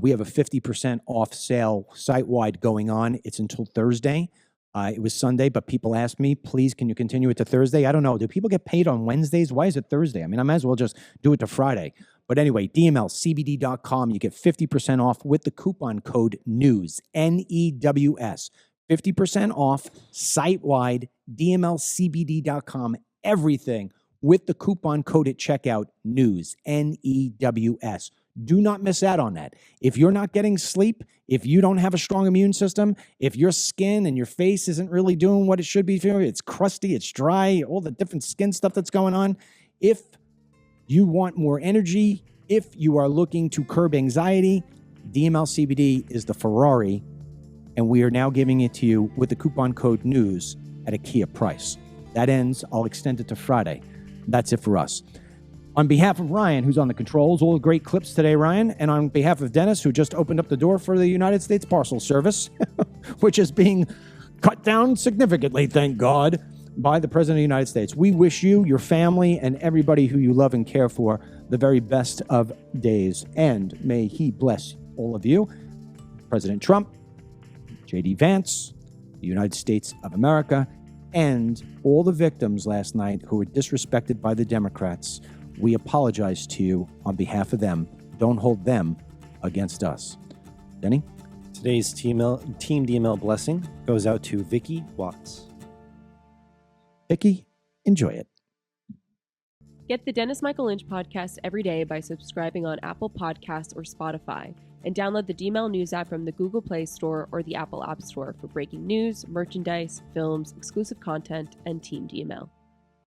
[SPEAKER 1] We have a 50% off sale site-wide going on. It's until Thursday. It was Sunday, but people asked me, please, can you continue it to Thursday? I don't know. Do people get paid on Wednesdays? Why is it Thursday? I mean, I might as well just do it to Friday. But anyway, DMLCBD.com. You get 50% off with the coupon code NEWS, N-E-W-S. 50% off site-wide, DMLCBD.com. Everything with the coupon code at checkout, NEWS, N-E-W-S. Do not miss out on that. If you're not getting sleep, if you don't have a strong immune system, if your skin and your face isn't really doing what it should be, it's crusty, it's dry, all the different skin stuff that's going on. If you want more energy, if you are looking to curb anxiety, DML CBD is the Ferrari and we are now giving it to you with the coupon code NEWS at a Kia price. That ends. I'll extend it to Friday. That's it for us. On behalf of Ryan, who's on the controls, all the great clips today, Ryan, and on behalf of Dennis, who just opened up the door for the United States Parcel Service, which is being cut down significantly, thank God, by the President of the United States. We wish you, your family, and everybody who you love and care for the very best of days, and may he bless all of you. President Trump, J.D. Vance, the United States of America, and all the victims last night who were disrespected by the Democrats. We apologize to you on behalf of them. Don't hold them against us. Denny?
[SPEAKER 5] Today's Team DML blessing goes out to Vicky Watts.
[SPEAKER 1] Vicky, enjoy it.
[SPEAKER 10] Get the Dennis Michael Lynch podcast every day by subscribing on Apple Podcasts or Spotify, and download the DML News app from the Google Play Store or the Apple App Store for breaking news, merchandise, films, exclusive content, and Team DML.